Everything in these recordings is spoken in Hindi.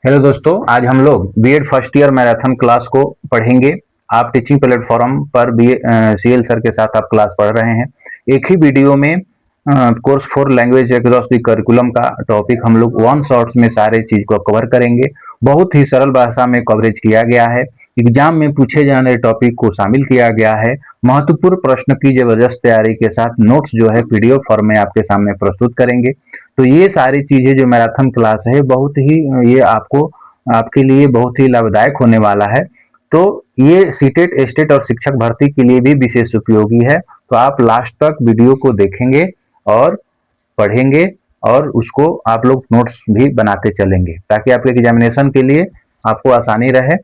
हेलो दोस्तों, आज हम लोग BEd first year marathon class को पढ़ेंगे। आप टीचिंग प्लेटफॉर्म पर बी सीएल सर के साथ आप क्लास पढ़ रहे हैं। एक ही वीडियो में course for language across the curriculum का टॉपिक हम लोग वन शॉट्स में सारे चीज को कवर करेंगे। बहुत ही सरल भाषा में कवरेज किया गया है। एग्जाम में पूछे जाने टॉपिक को शामिल किया गया है। महत्वपूर्ण प्रश्न की जबरदस्त तैयारी के साथ नोट्स जो है पीडीएफ फॉर्म में आपके सामने प्रस्तुत करेंगे। तो ये सारी चीजें जो मैराथन क्लास है बहुत ही ये आपको आपके लिए बहुत ही लाभदायक होने वाला है। तो ये सीटेट एस्टेट और शिक्षक भर्ती के लिए भी विशेष उपयोगी है। तो आप लास्ट तक वीडियो को देखेंगे और पढ़ेंगे और उसको आप लोग नोट्स भी बनाते चलेंगे ताकि आपके एग्जामिनेशन के लिए आपको आसानी रहे।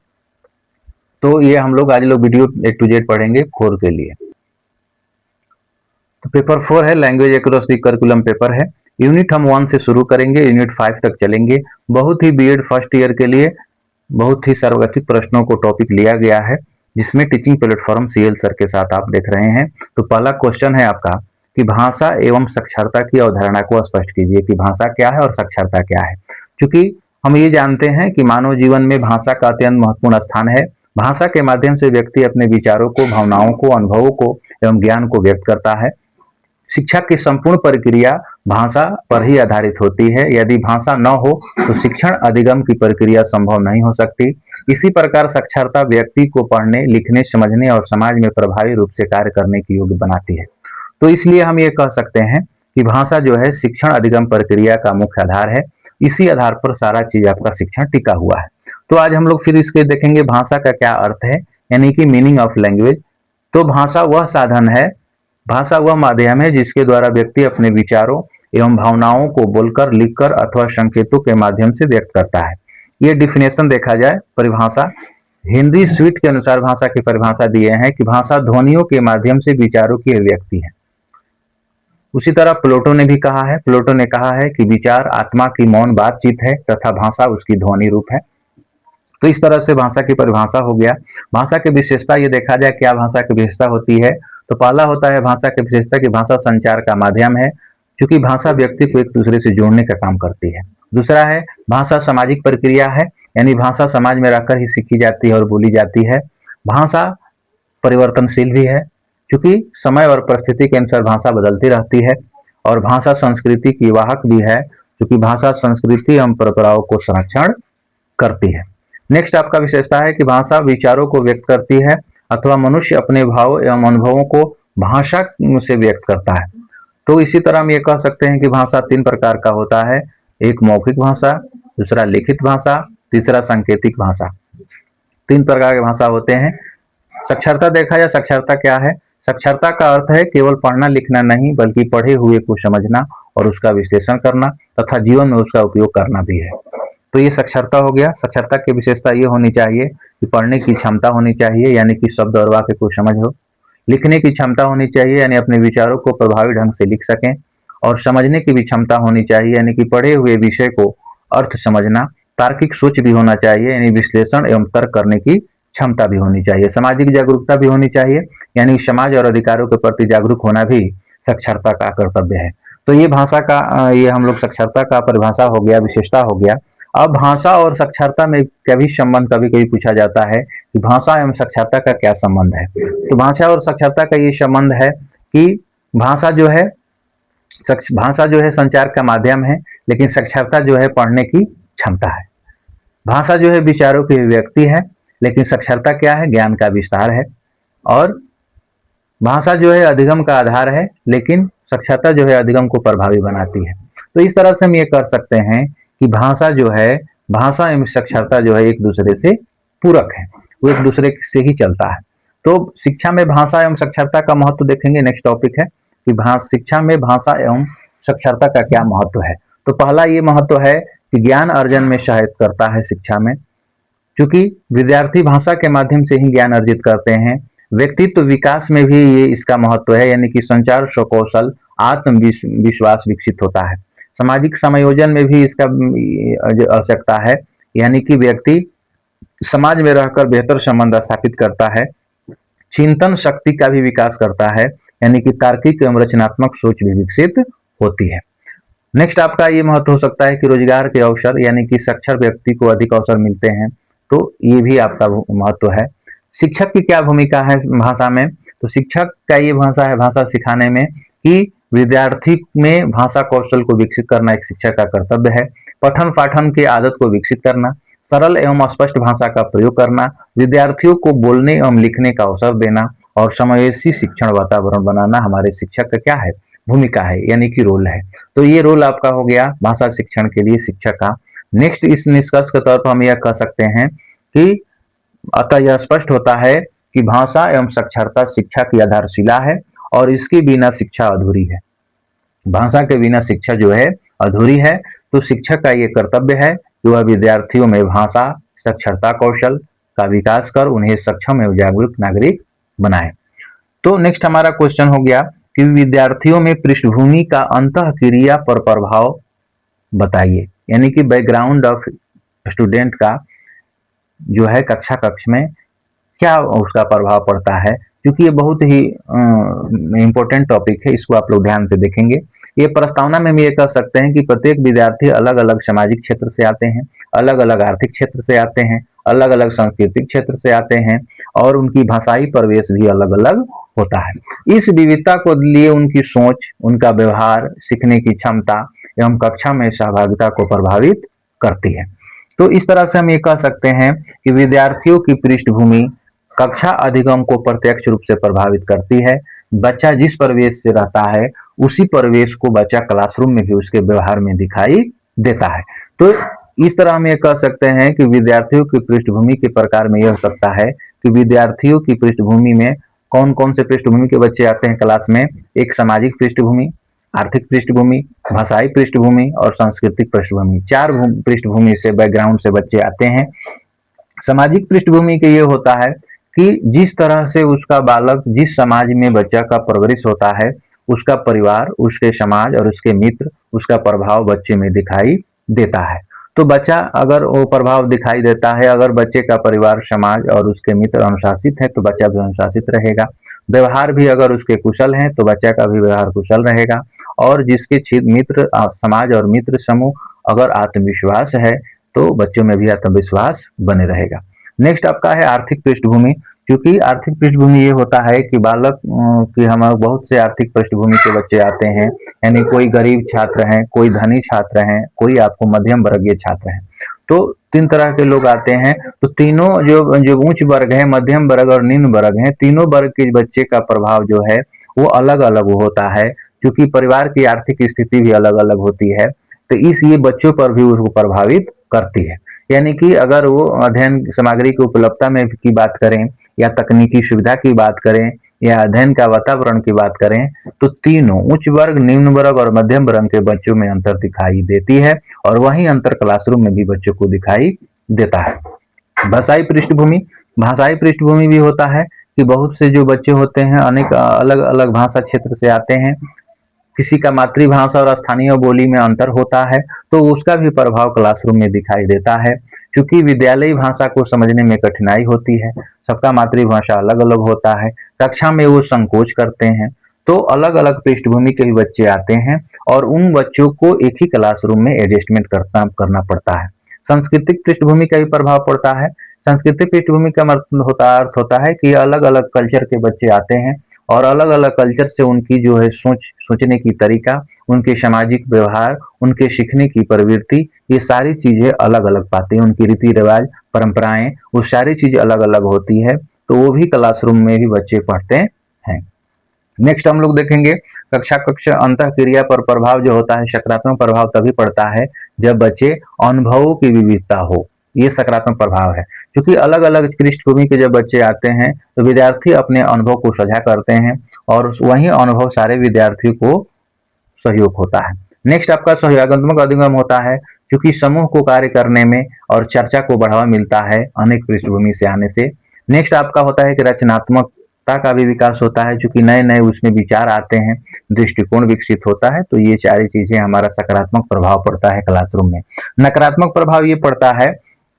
तो ये हम लोग आज लोग वीडियो A to Z पढ़ेंगे 4 के लिए। तो पेपर 4 है, language across the curriculum paper है। यूनिट हम 1 से शुरू करेंगे, यूनिट 5 तक चलेंगे। बहुत ही बीएड फर्स्ट ईयर के लिए बहुत ही सार्वगतिक प्रश्नों को टॉपिक लिया गया है, जिसमें टीचिंग प्लेटफॉर्म सीएल सर के साथ आप देख रहे हैं। तो पहला क्वेश्चन है आपका कि भाषा एवं साक्षरता की अवधारणा को स्पष्ट कीजिए कि भाषा क्या है और साक्षरता क्या है। क्योंकि हम ये जानते हैं कि मानव जीवन में भाषा का अत्यंत महत्वपूर्ण स्थान है। भाषा के माध्यम से व्यक्ति अपने विचारों को, भावनाओं को, अनुभवों को एवं ज्ञान को व्यक्त करता है। शिक्षा की संपूर्ण प्रक्रिया भाषा पर ही आधारित होती है। यदि भाषा न हो तो शिक्षण अधिगम की प्रक्रिया संभव नहीं हो सकती। इसी प्रकार साक्षरता व्यक्ति को पढ़ने, लिखने, समझने और समाज में प्रभावी रूप से कार्य करने की योग्य बनाती है। तो इसलिए हम ये कह सकते हैं कि भाषा जो है शिक्षण अधिगम प्रक्रिया का मुख्य आधार है। इसी आधार पर सारा चीज आपका शिक्षण टिका हुआ है। तो आज हम लोग फिर इसके देखेंगे भाषा का क्या अर्थ है, यानी कि मीनिंग ऑफ लैंग्वेज। तो भाषा वह साधन है, भाषा वह माध्यम है जिसके द्वारा व्यक्ति अपने विचारों एवं भावनाओं को बोलकर, लिखकर अथवा संकेतों के माध्यम से व्यक्त करता है। ये डिफिनेशन देखा जाए, परिभाषा हिंदी स्वीट के अनुसार भाषा की परिभाषा दिए हैं कि भाषा ध्वनियों के माध्यम से विचारों की अभिव्यक्ति है। उसी तरह प्लेटो ने भी कहा है, प्लेटो ने कहा है कि विचार आत्मा की मौन बातचीत है तथा भाषा उसकी ध्वनि रूप है। तो इस तरह से भाषा की परिभाषा हो गया। भाषा की विशेषता ये देखा जाए क्या भाषा की विशेषता होती है, तो पहला होता है भाषा की विशेषता कि भाषा संचार का माध्यम है, क्योंकि भाषा व्यक्ति को एक दूसरे से जोड़ने का काम करती है। दूसरा है भाषा सामाजिक प्रक्रिया है, यानी भाषा समाज में रहकर ही सीखी जाती है और बोली जाती है। भाषा परिवर्तनशील भी है, क्योंकि समय और परिस्थिति के अनुसार भाषा बदलती रहती है। और भाषा संस्कृति की वाहक भी है, क्योंकि भाषा संस्कृति एवं परंपराओं को संरक्षण करती है। नेक्स्ट आपका विशेषता है कि भाषा विचारों को व्यक्त करती है अथवा मनुष्य अपने भाव एवं अनुभवों को भाषा से व्यक्त करता है। तो इसी तरह हम ये कह सकते हैं कि भाषा 3 प्रकार का होता है, एक मौखिक भाषा, दूसरा लिखित भाषा, तीसरा सांकेतिक भाषा। 3 प्रकार के भाषा होते हैं। साक्षरता देखा जाए, साक्षरता क्या है? साक्षरता का अर्थ है केवल पढ़ना लिखना नहीं, बल्कि पढ़े हुए को समझना और उसका विश्लेषण करना तथा जीवन में उसका उपयोग करना भी है। तो ये साक्षरता हो गया। साक्षरता की विशेषता ये होनी चाहिए कि पढ़ने की क्षमता होनी चाहिए, यानी कि शब्द और वाक्य को समझ हो। लिखने की क्षमता होनी चाहिए, यानी अपने विचारों को प्रभावी ढंग से लिख सकें। और समझने की भी क्षमता होनी चाहिए, यानी कि पढ़े हुए विषय को अर्थ समझना। तार्किक सोच भी होना चाहिए, यानी विश्लेषण एवं तर्क करने की क्षमता भी होनी चाहिए। सामाजिक जागरूकता भी होनी चाहिए, यानी समाज और अधिकारों के प्रति जागरूक होना भी साक्षरता का कर्तव्य है। तो ये भाषा का ये हम लोग साक्षरता का परिभाषा हो गया, विशेषता हो गया। अब भाषा और साक्षरता में कभी संबंध कभी कभी पूछा जाता है कि भाषा एवं साक्षरता का क्या संबंध है। तो भाषा और साक्षरता का ये संबंध है कि भाषा जो है संचार का माध्यम है, लेकिन साक्षरता जो है पढ़ने की क्षमता है। भाषा जो है विचारों की अभिव्यक्ति है, लेकिन साक्षरता क्या है? ज्ञान का विस्तार है। और भाषा जो है अधिगम का आधार है, लेकिन साक्षरता जो है अधिगम को प्रभावी बनाती है। तो इस तरह से हम ये कर सकते हैं कि भाषा जो है, भाषा एवं साक्षरता जो है एक दूसरे से पूरक है, वो एक दूसरे से ही चलता है। तो शिक्षा में भाषा एवं साक्षरता का महत्व देखेंगे। नेक्स्ट टॉपिक है कि शिक्षा में भाषा एवं साक्षरता का क्या महत्व है। तो पहला ये महत्व है कि ज्ञान अर्जन में सहायता करता है शिक्षा में, क्योंकि विद्यार्थी भाषा के माध्यम से ही ज्ञान अर्जित करते हैं। व्यक्तित्व विकास में भी ये इसका महत्व है, यानी कि संचार कौशल, आत्मविश्वास विकसित होता है। सामाजिक समायोजन में भी इसका आवश्यकता है, यानी कि व्यक्ति समाज में रहकर बेहतर संबंध स्थापित करता है। चिंतन शक्ति का भी विकास करता है, यानी कि तार्किक एवं रचनात्मक सोच भी विकसित होती है। नेक्स्ट आपका ये महत्व हो सकता है कि रोजगार के अवसर, यानी कि साक्षर व्यक्ति को अधिक अवसर मिलते हैं, तो ये भी आपका महत्व है। शिक्षक की क्या भूमिका है भाषा में? तो शिक्षक का ये भाषा है, भाषा सिखाने में, कि विद्यार्थी में भाषा कौशल को विकसित करना एक शिक्षक का कर्तव्य है। पठन पाठन की आदत को विकसित करना, सरल एवं स्पष्ट भाषा का प्रयोग करना, विद्यार्थियों को बोलने एवं लिखने का अवसर देना और समावेशी शिक्षण वातावरण बनाना हमारे शिक्षक का क्या है? भूमिका है, यानी कि रोल है। तो ये रोल आपका हो गया भाषा शिक्षण के लिए शिक्षक का। नेक्स्ट इस निष्कर्ष के तौर पर हम यह कह सकते हैं कि अतः यह स्पष्ट होता है कि भाषा एवं साक्षरता शिक्षा की आधारशिला है और इसके बिना शिक्षा अधूरी है। भाषा के बिना शिक्षा जो है अधूरी है। तो शिक्षक का ये कर्तव्य है कि वह विद्यार्थियों में भाषा साक्षरता कौशल का विकास कर उन्हें सक्षम एवं जागरूक नागरिक बनाए। तो नेक्स्ट हमारा क्वेश्चन हो गया कि विद्यार्थियों में पृष्ठभूमि का अंतःक्रिया पर प्रभाव बताइए, यानी कि बैकग्राउंड ऑफ स्टूडेंट का जो है कक्षा कक्ष में क्या उसका प्रभाव पड़ता है, क्योंकि ये बहुत ही इम्पोर्टेंट टॉपिक है, इसको आप लोग ध्यान से देखेंगे। ये प्रस्तावना में हम ये कह सकते हैं कि प्रत्येक विद्यार्थी अलग अलग सामाजिक क्षेत्र से आते हैं, अलग अलग आर्थिक क्षेत्र से आते हैं, अलग अलग सांस्कृतिक क्षेत्र से आते हैं और उनकी भाषाई प्रवेश भी अलग अलग होता है। इस विविधता को लिए उनकी सोच, उनका व्यवहार, सीखने की क्षमता एवं कक्षा में सहभागिता को प्रभावित करती है। तो इस तरह से हम ये कह सकते हैं कि विद्यार्थियों की पृष्ठभूमि कक्षा अधिगम को प्रत्यक्ष रूप से प्रभावित करती है। बच्चा जिस परिवेश से रहता है उसी परिवेश को बच्चा क्लासरूम में भी उसके व्यवहार में दिखाई देता है। तो इस तरह हम ये कह सकते हैं कि विद्यार्थियों की पृष्ठभूमि के प्रकार में यह हो सकता है कि विद्यार्थियों की पृष्ठभूमि में कौन कौन से पृष्ठभूमि के बच्चे आते हैं क्लास में? एक सामाजिक पृष्ठभूमि, आर्थिक पृष्ठभूमि, भाषाई पृष्ठभूमि और सांस्कृतिक पृष्ठभूमि, चार पृष्ठभूमि से बैकग्राउंड से बच्चे आते हैं। सामाजिक पृष्ठभूमि के ये होता है कि जिस तरह से उसका बालक जिस समाज में बच्चा का परवरिश होता है, उसका परिवार, उसके समाज और उसके मित्र, उसका प्रभाव बच्चे में दिखाई देता है। तो बच्चा अगर वो प्रभाव दिखाई देता है, अगर बच्चे का परिवार, समाज और उसके मित्र अनुशासित है तो बच्चा भी अनुशासित रहेगा। व्यवहार भी अगर उसके कुशल हैं तो बच्चा का भी व्यवहार कुशल रहेगा। और जिसके मित्र समाज और मित्र समूह अगर आत्मविश्वास है तो बच्चों में भी आत्मविश्वास बने रहेगा। नेक्स्ट आपका है आर्थिक पृष्ठभूमि। क्योंकि आर्थिक पृष्ठभूमि ये होता है कि बालक की हमारे बहुत से आर्थिक पृष्ठभूमि के बच्चे आते हैं, यानी कोई गरीब छात्र हैं, कोई धनी छात्र हैं, कोई आपको मध्यम वर्गीय छात्र हैं। तो तीन तरह के लोग आते हैं। तो तीनों जो उच्च वर्ग है, मध्यम वर्ग और निम्न वर्ग है, तीनों वर्ग के बच्चे का प्रभाव जो है वो अलग अलग होता है, क्योंकि परिवार की आर्थिक स्थिति भी अलग अलग होती है। तो इसलिए बच्चों पर भी उसको प्रभावित करती है। यानी कि अगर वो अध्ययन सामग्री की उपलब्धता में की बात करें या तकनीकी सुविधा की बात करें या अध्ययन का वातावरण की बात करें, तो तीनों उच्च वर्ग, निम्न वर्ग और मध्यम वर्ग के बच्चों में अंतर दिखाई देती है और वही अंतर क्लासरूम में भी बच्चों को दिखाई देता है। भाषाई पृष्ठभूमि, भाषाई पृष्ठभूमि भी होता है कि बहुत से जो बच्चे होते हैं अनेक अलग अलग भाषा क्षेत्र से आते हैं, किसी का मातृभाषा और स्थानीय बोली में अंतर होता है तो उसका भी प्रभाव क्लासरूम में दिखाई देता है। क्योंकि विद्यालयी भाषा को समझने में कठिनाई होती है, सबका मातृभाषा अलग अलग होता है, कक्षा में वो संकोच करते हैं, तो अलग अलग पृष्ठभूमि के भी बच्चे आते हैं और उन बच्चों को एक ही क्लासरूम में एडजस्टमेंट करना पड़ता है। सांस्कृतिक पृष्ठभूमि का भी प्रभाव पड़ता है। सांस्कृतिक पृष्ठभूमि का अर्थ होता है कि अलग अलग कल्चर के बच्चे आते हैं और अलग अलग कल्चर से उनकी जो है सोचने की तरीका, उनके सामाजिक व्यवहार, उनके सीखने की प्रवृत्ति, ये सारी चीजें अलग अलग पाते हैं। उनकी रीति रिवाज, परंपराएं, वो सारी चीजें अलग अलग होती है, तो वो भी क्लासरूम में भी बच्चे पढ़ते हैं। नेक्स्ट हम लोग देखेंगे कक्षा कक्ष अंतःक्रिया पर प्रभाव जो होता है, सकारात्मक प्रभाव तभी पड़ता है जब बच्चे अनुभवों की विविधता हो, ये सकारात्मक प्रभाव है। क्योंकि अलग अलग पृष्ठभूमि के जब बच्चे आते हैं तो विद्यार्थी अपने अनुभव को साझा करते हैं और वही अनुभव सारे विद्यार्थियों को सहयोग होता है। नेक्स्ट आपका सहयोगात्मक अधिगम होता है, क्योंकि समूह को कार्य करने में और चर्चा को बढ़ावा मिलता है अनेक पृष्ठभूमि से आने से। नेक्स्ट आपका होता है कि रचनात्मकता का भी विकास होता है, क्योंकि नए नए उसमें विचार आते हैं, दृष्टिकोण विकसित होता है। तो ये सारी चीजें हमारा सकारात्मक प्रभाव पड़ता है क्लासरूम में। नकारात्मक प्रभाव ये पड़ता है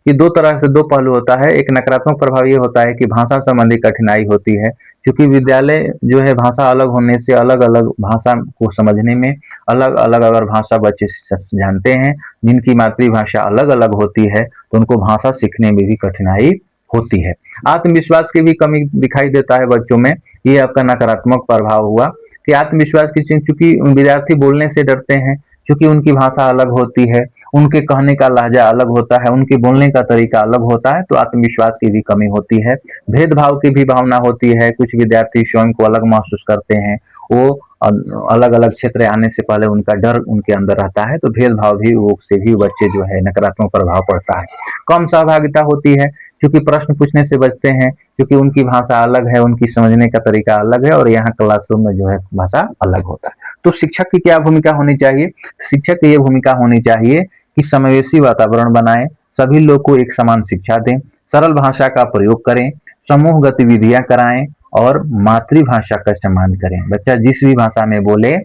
कि दो तरह से दो पहलू होता है। एक नकारात्मक प्रभाव ये होता है कि भाषा संबंधी कठिनाई होती है, क्योंकि विद्यालय जो है भाषा अलग होने से अलग अलग भाषा को समझने में अलग अलग अगर भाषा बच्चे जानते हैं जिनकी मातृभाषा अलग अलग होती है तो उनको भाषा सीखने में भी कठिनाई होती है। आत्मविश्वास की भी कमी दिखाई देता है बच्चों में, ये आपका नकारात्मक प्रभाव हुआ कि आत्मविश्वास की चूंकि विद्यार्थी बोलने से डरते हैं, क्योंकि उनकी भाषा अलग होती है, उनके कहने का लहजा अलग होता है, उनके बोलने का तरीका अलग होता है, तो आत्मविश्वास की भी कमी होती है। भेदभाव की भी भावना होती है, कुछ विद्यार्थी स्वयं को अलग महसूस करते हैं, वो अलग अलग क्षेत्र आने से पहले उनका डर उनके अंदर रहता है, तो भेदभाव भी वो से भी बच्चे जो है नकारात्मक प्रभाव पड़ता है। कम सहभागिता होती है, क्योंकि प्रश्न पूछने से बचते हैं, क्योंकि उनकी भाषा अलग है, उनकी समझने का तरीका अलग है और यहाँ क्लासरूम में जो है भाषा अलग होता है। तो शिक्षक की क्या भूमिका होनी चाहिए? शिक्षक की ये भूमिका होनी चाहिए कि समावेशी वातावरण बनाएं, सभी लोग को एक समान शिक्षा दें, सरल भाषा का प्रयोग करें, समूह गतिविधियां कराएं और मातृभाषा का सम्मान करें। बच्चा जिस भी भाषा में बोले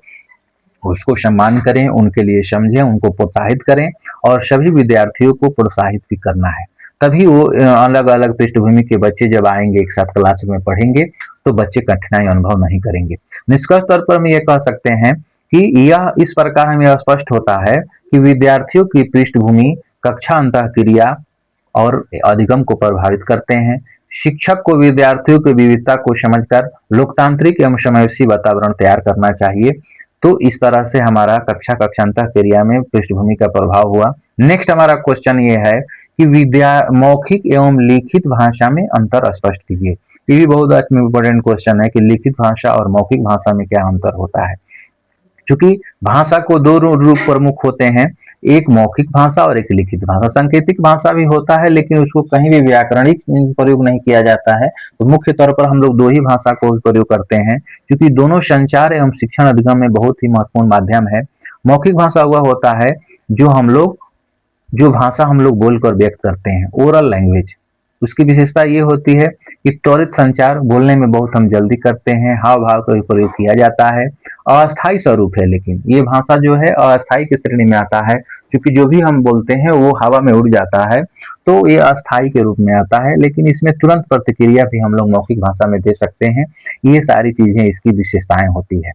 उसको सम्मान करें, उनके लिए समझें, उनको प्रोत्साहित करें और सभी विद्यार्थियों को प्रोत्साहित भी करना है। तभी वो अलग अलग पृष्ठभूमि के बच्चे जब आएंगे एक साथ क्लास में पढ़ेंगे तो बच्चे कठिनाई अनुभव नहीं करेंगे। निष्कर्ष तौर पर हम ये कह सकते हैं कि यह इस प्रकार हमें स्पष्ट होता है कि विद्यार्थियों की पृष्ठभूमि, कक्षा अंतःक्रिया और अधिगम को प्रभावित करते हैं। शिक्षक को विद्यार्थियों की विविधता को समझकर लोकतांत्रिक एवं समावेशी वातावरण तैयार करना चाहिए। तो इस तरह से हमारा कक्षा अंतःक्रिया में पृष्ठभूमि का प्रभाव हुआ। नेक्स्ट हमारा क्वेश्चन ये है कि मौखिक एवं लिखित भाषा में अंतर स्पष्ट कीजिए। ये भी बहुत इंपॉर्टेंट क्वेश्चन है कि लिखित भाषा और मौखिक भाषा में क्या अंतर होता है। चूंकि भाषा को दो रूप प्रमुख होते हैं, एक मौखिक भाषा और एक लिखित भाषा। सांकेतिक भाषा भी होता है लेकिन उसको कहीं भी व्याकरणिक प्रयोग नहीं किया जाता है, तो मुख्य तौर पर हम लोग दो ही भाषा को प्रयोग करते हैं, क्योंकि दोनों संचार एवं शिक्षण अधिगम में बहुत ही महत्वपूर्ण माध्यम है। मौखिक भाषा वह होता है जो भाषा हम लोग बोलकर व्यक्त करते हैं, ओरल लैंग्वेज। उसकी विशेषता ये होती है कि त्वरित संचार, बोलने में बहुत हम जल्दी करते हैं, हाव भाव का भी प्रयोग किया जाता है। अस्थायी स्वरूप है, लेकिन ये भाषा जो है अस्थायी की श्रेणी में आता है, क्योंकि जो भी हम बोलते हैं वो हवा में उड़ जाता है, तो ये अस्थायी के रूप में आता है। लेकिन इसमें तुरंत प्रतिक्रिया भी हम लोग मौखिक भाषा में दे सकते हैं। ये सारी चीजें इसकी विशेषताएं होती है।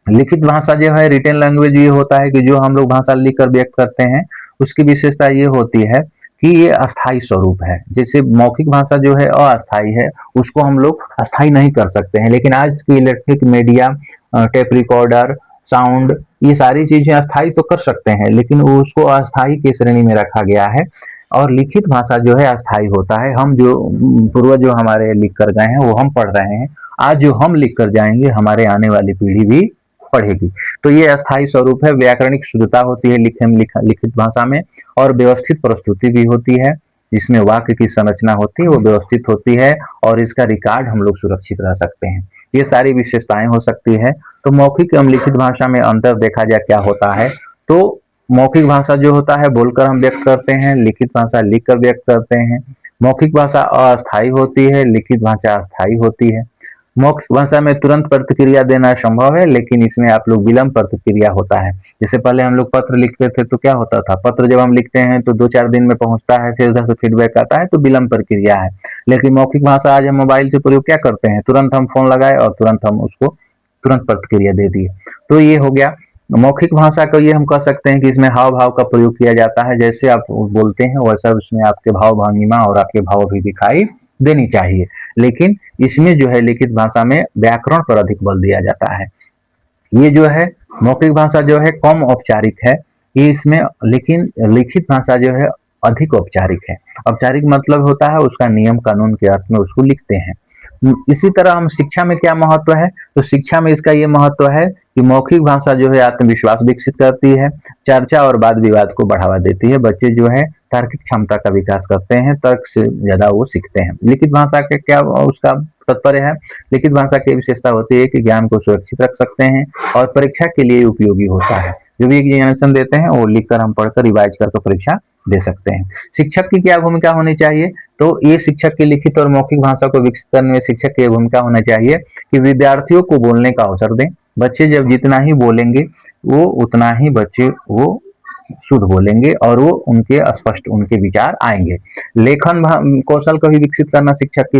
लिखित भाषा जो है रिटन लैंग्वेज, ये होता है कि जो हम लोग भाषा लिख कर व्यक्त करते हैं, उसकी विशेषता ये होती है कि ये अस्थायी स्वरूप है। जैसे मौखिक भाषा जो है अस्थायी है, उसको हम लोग अस्थायी नहीं कर सकते हैं, लेकिन आज की electric media, tape recorder, sound, ये सारी चीजें अस्थायी तो कर सकते हैं, लेकिन उसको अस्थायी की श्रेणी में रखा गया है। और लिखित भाषा जो है अस्थायी होता है। हम जो पूर्वज जो हमारे लिख कर गए हैं वो हम पढ़ रहे हैं, आज जो हम लिख कर जाएंगे हमारे आने वाली पीढ़ी भी पढ़ेगी। तो ये अस्थायी स्वरूप है। व्याकरणिक शुद्धता होती है लिखित भाषा में, और व्यवस्थित प्रस्तुति भी होती है, जिसमें वाक्य की संरचना होती है वो व्यवस्थित होती है और इसका रिकॉर्ड हम लोग सुरक्षित रह सकते हैं। ये सारी विशेषताएं हो सकती है। तो मौखिक एवं लिखित भाषा में अंतर देखा जाए क्या होता है, तो मौखिक भाषा जो होता है बोलकर हम व्यक्त करते हैं, लिखित भाषा लिख कर व्यक्त करते हैं। मौखिक भाषा अस्थायी होती है, लिखित भाषा अस्थायी होती है। मौखिक भाषा में तुरंत प्रतिक्रिया देना संभव है, लेकिन इसमें आप लोग विलंब प्रतिक्रिया होता है। जैसे पहले हम लोग पत्र लिखते थे तो क्या होता था, पत्र जब हम लिखते हैं तो 2-4 दिन में पहुंचता है, फिर उधर से फीडबैक आता है, तो विलंब प्रक्रिया है। लेकिन मौखिक भाषा आज हम मोबाइल से प्रयोग क्या करते हैं, तुरंत हम फोन लगाए और तुरंत हम उसको तुरंत प्रतिक्रिया दे दिए। तो ये हो गया मौखिक भाषा को। ये हम कह सकते हैं कि इसमें हाव भाव का प्रयोग किया जाता है, जैसे आप बोलते हैं वैसा उसमें आपके भाव भंगिमा और आपके भाव भी दिखाई देनी चाहिए। लेकिन इसमें जो है लिखित भाषा में व्याकरण पर अधिक बल दिया जाता है। ये जो है मौखिक भाषा जो है कम औपचारिक है, ये इसमें, लेकिन लिखित भाषा जो है अधिक औपचारिक है। औपचारिक मतलब होता है उसका नियम कानून के अर्थ में उसको लिखते हैं। इसी तरह हम शिक्षा में क्या महत्व है, तो शिक्षा में इसका ये महत्व है कि मौखिक भाषा जो है आत्मविश्वास विकसित करती है, चर्चा और वाद विवाद को बढ़ावा देती है। बच्चे जो है तार्किक क्षमता का विकास करते हैं, तर्क से ज्यादा वो सीखते हैं। लिखित भाषा के क्या उसका तात्पर्य है, लिखित भाषा की विशेषता होती है कि ज्ञान को सुरक्षित रख सकते हैं और परीक्षा के लिए उपयोगी होता है। जो भी एग्जामिनेशन देते हैं वो लिखकर हम पढ़कर रिवाइज करके परीक्षा दे सकते हैं। शिक्षक की क्या भूमिका होनी चाहिए, तो ये शिक्षक की लिखित और मौखिक भाषा को विकसित करने में शिक्षक की भूमिका होना चाहिए कि विद्यार्थियों को बोलने का अवसर दें। बच्चे जब जितना ही बोलेंगे वो उतना ही बच्चे वो शुद्ध बोलेंगे और वो उनके स्पष्ट उनके विचार आएंगे। लेखन कौशल को भी विकसित करना शिक्षक की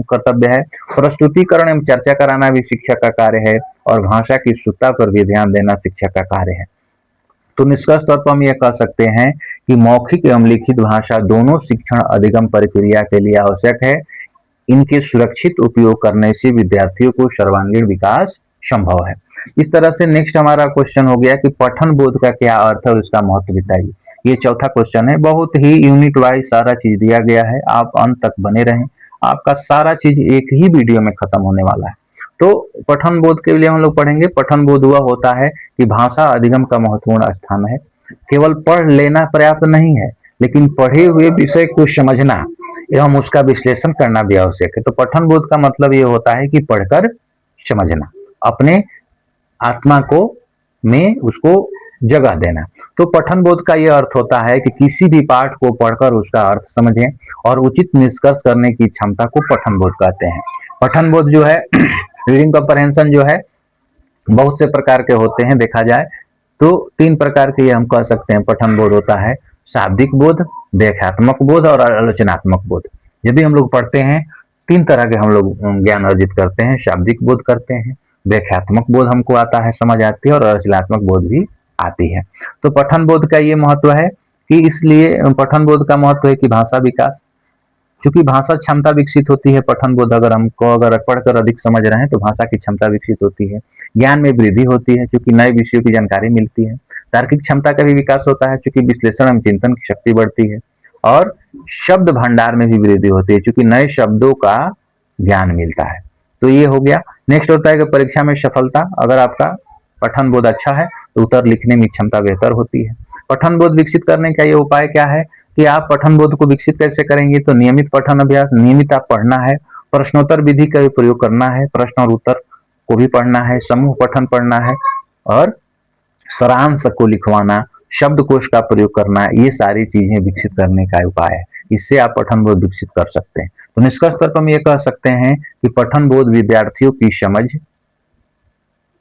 कर्तव्य है। प्रस्तुतिकरण एवं चर्चा कराना भी शिक्षक का कार्य है और भाषा की शुद्धता पर भी ध्यान देना शिक्षक का कार्य है। तो निष्कर्ष तौर पर हम यह कह सकते हैं कि मौखिक एवं लिखित भाषा दोनों शिक्षण अधिगम प्रक्रिया के लिए आवश्यक है। इनके सुरक्षित उपयोग करने से विद्यार्थियों को सर्वांगीण विकास संभव है। इस तरह से नेक्स्ट हमारा क्वेश्चन हो गया कि पठन बोध का क्या अर्थ है और उसका महत्व बताइए। ये चौथा क्वेश्चन है। बहुत ही यूनिट वाइज सारा चीज दिया गया है, आप अंत तक बने रहें, आपका सारा चीज एक ही वीडियो में खत्म होने वाला है। तो पठन बोध के लिए हम लोग पढ़ेंगे। पठन बोध वह होता है कि भाषा अधिगम का महत्वपूर्ण स्थान है। केवल पढ़ लेना पर्याप्त नहीं है, लेकिन पढ़े हुए विषय को समझना एवं उसका विश्लेषण करना भी आवश्यक है। तो पठन बोध का मतलब ये होता है कि पढ़कर समझना, अपने आत्मा को में उसको जगह देना। तो पठन बोध का यह अर्थ होता है कि किसी भी पाठ को पढ़कर उसका अर्थ समझें और उचित निष्कर्ष करने की क्षमता को पठन बोध कहते हैं। पठन बोध जो है रीडिंग कॉम्प्रहेंशन जो है बहुत से प्रकार के होते हैं। देखा जाए तो 3 प्रकार के हम कह सकते हैं पठन बोध होता है। शाब्दिक बोध, व्याख्यात्मक बोध और आलोचनात्मक बोध। जब भी हम लोग पढ़ते हैं 3 तरह के हम लोग ज्ञान अर्जित करते हैं। शाब्दिक बोध करते हैं, व्याख्यात्मक बोध हमको आता है, समझ आती है, और आलोचनात्मक बोध भी आती है। तो पठन बोध का ये महत्व है कि इसलिए पठन बोध का महत्व है कि भाषा विकास, क्योंकि भाषा क्षमता विकसित होती है। पठन बोध अगर पढ़कर अधिक समझ रहे हैं तो भाषा की क्षमता विकसित होती है। ज्ञान में वृद्धि होती है क्योंकि नए विषयों की जानकारी मिलती है। तार्किक क्षमता का भी विकास होता है क्योंकि विश्लेषण एवं चिंतन की शक्ति बढ़ती है। और शब्द भंडार में भी वृद्धि होती है क्योंकि नए शब्दों का ज्ञान मिलता है। तो ये हो गया। नेक्स्ट होता है कि परीक्षा में सफलता। अगर आपका पठन बोध अच्छा है तो उत्तर लिखने में क्षमता बेहतर होती है। पठन बोध विकसित करने का ये उपाय क्या है कि आप पठन बोध को विकसित कैसे करेंगे। तो नियमित पठन अभ्यास, नियमित आप पढ़ना है, प्रश्नोत्तर विधि का भी प्रयोग करना है, प्रश्न और उत्तर को भी पढ़ना है, समूह पठन पढ़ना है और सारांश को लिखवाना, शब्दकोश का प्रयोग करना। ये सारी चीजें विकसित करने का उपाय है। इससे आप पठन बोध विकसित कर सकते हैं। तो निष्कर्ष तौर पर हम ये कह सकते हैं कि पठन बोध विद्यार्थियों की समझ,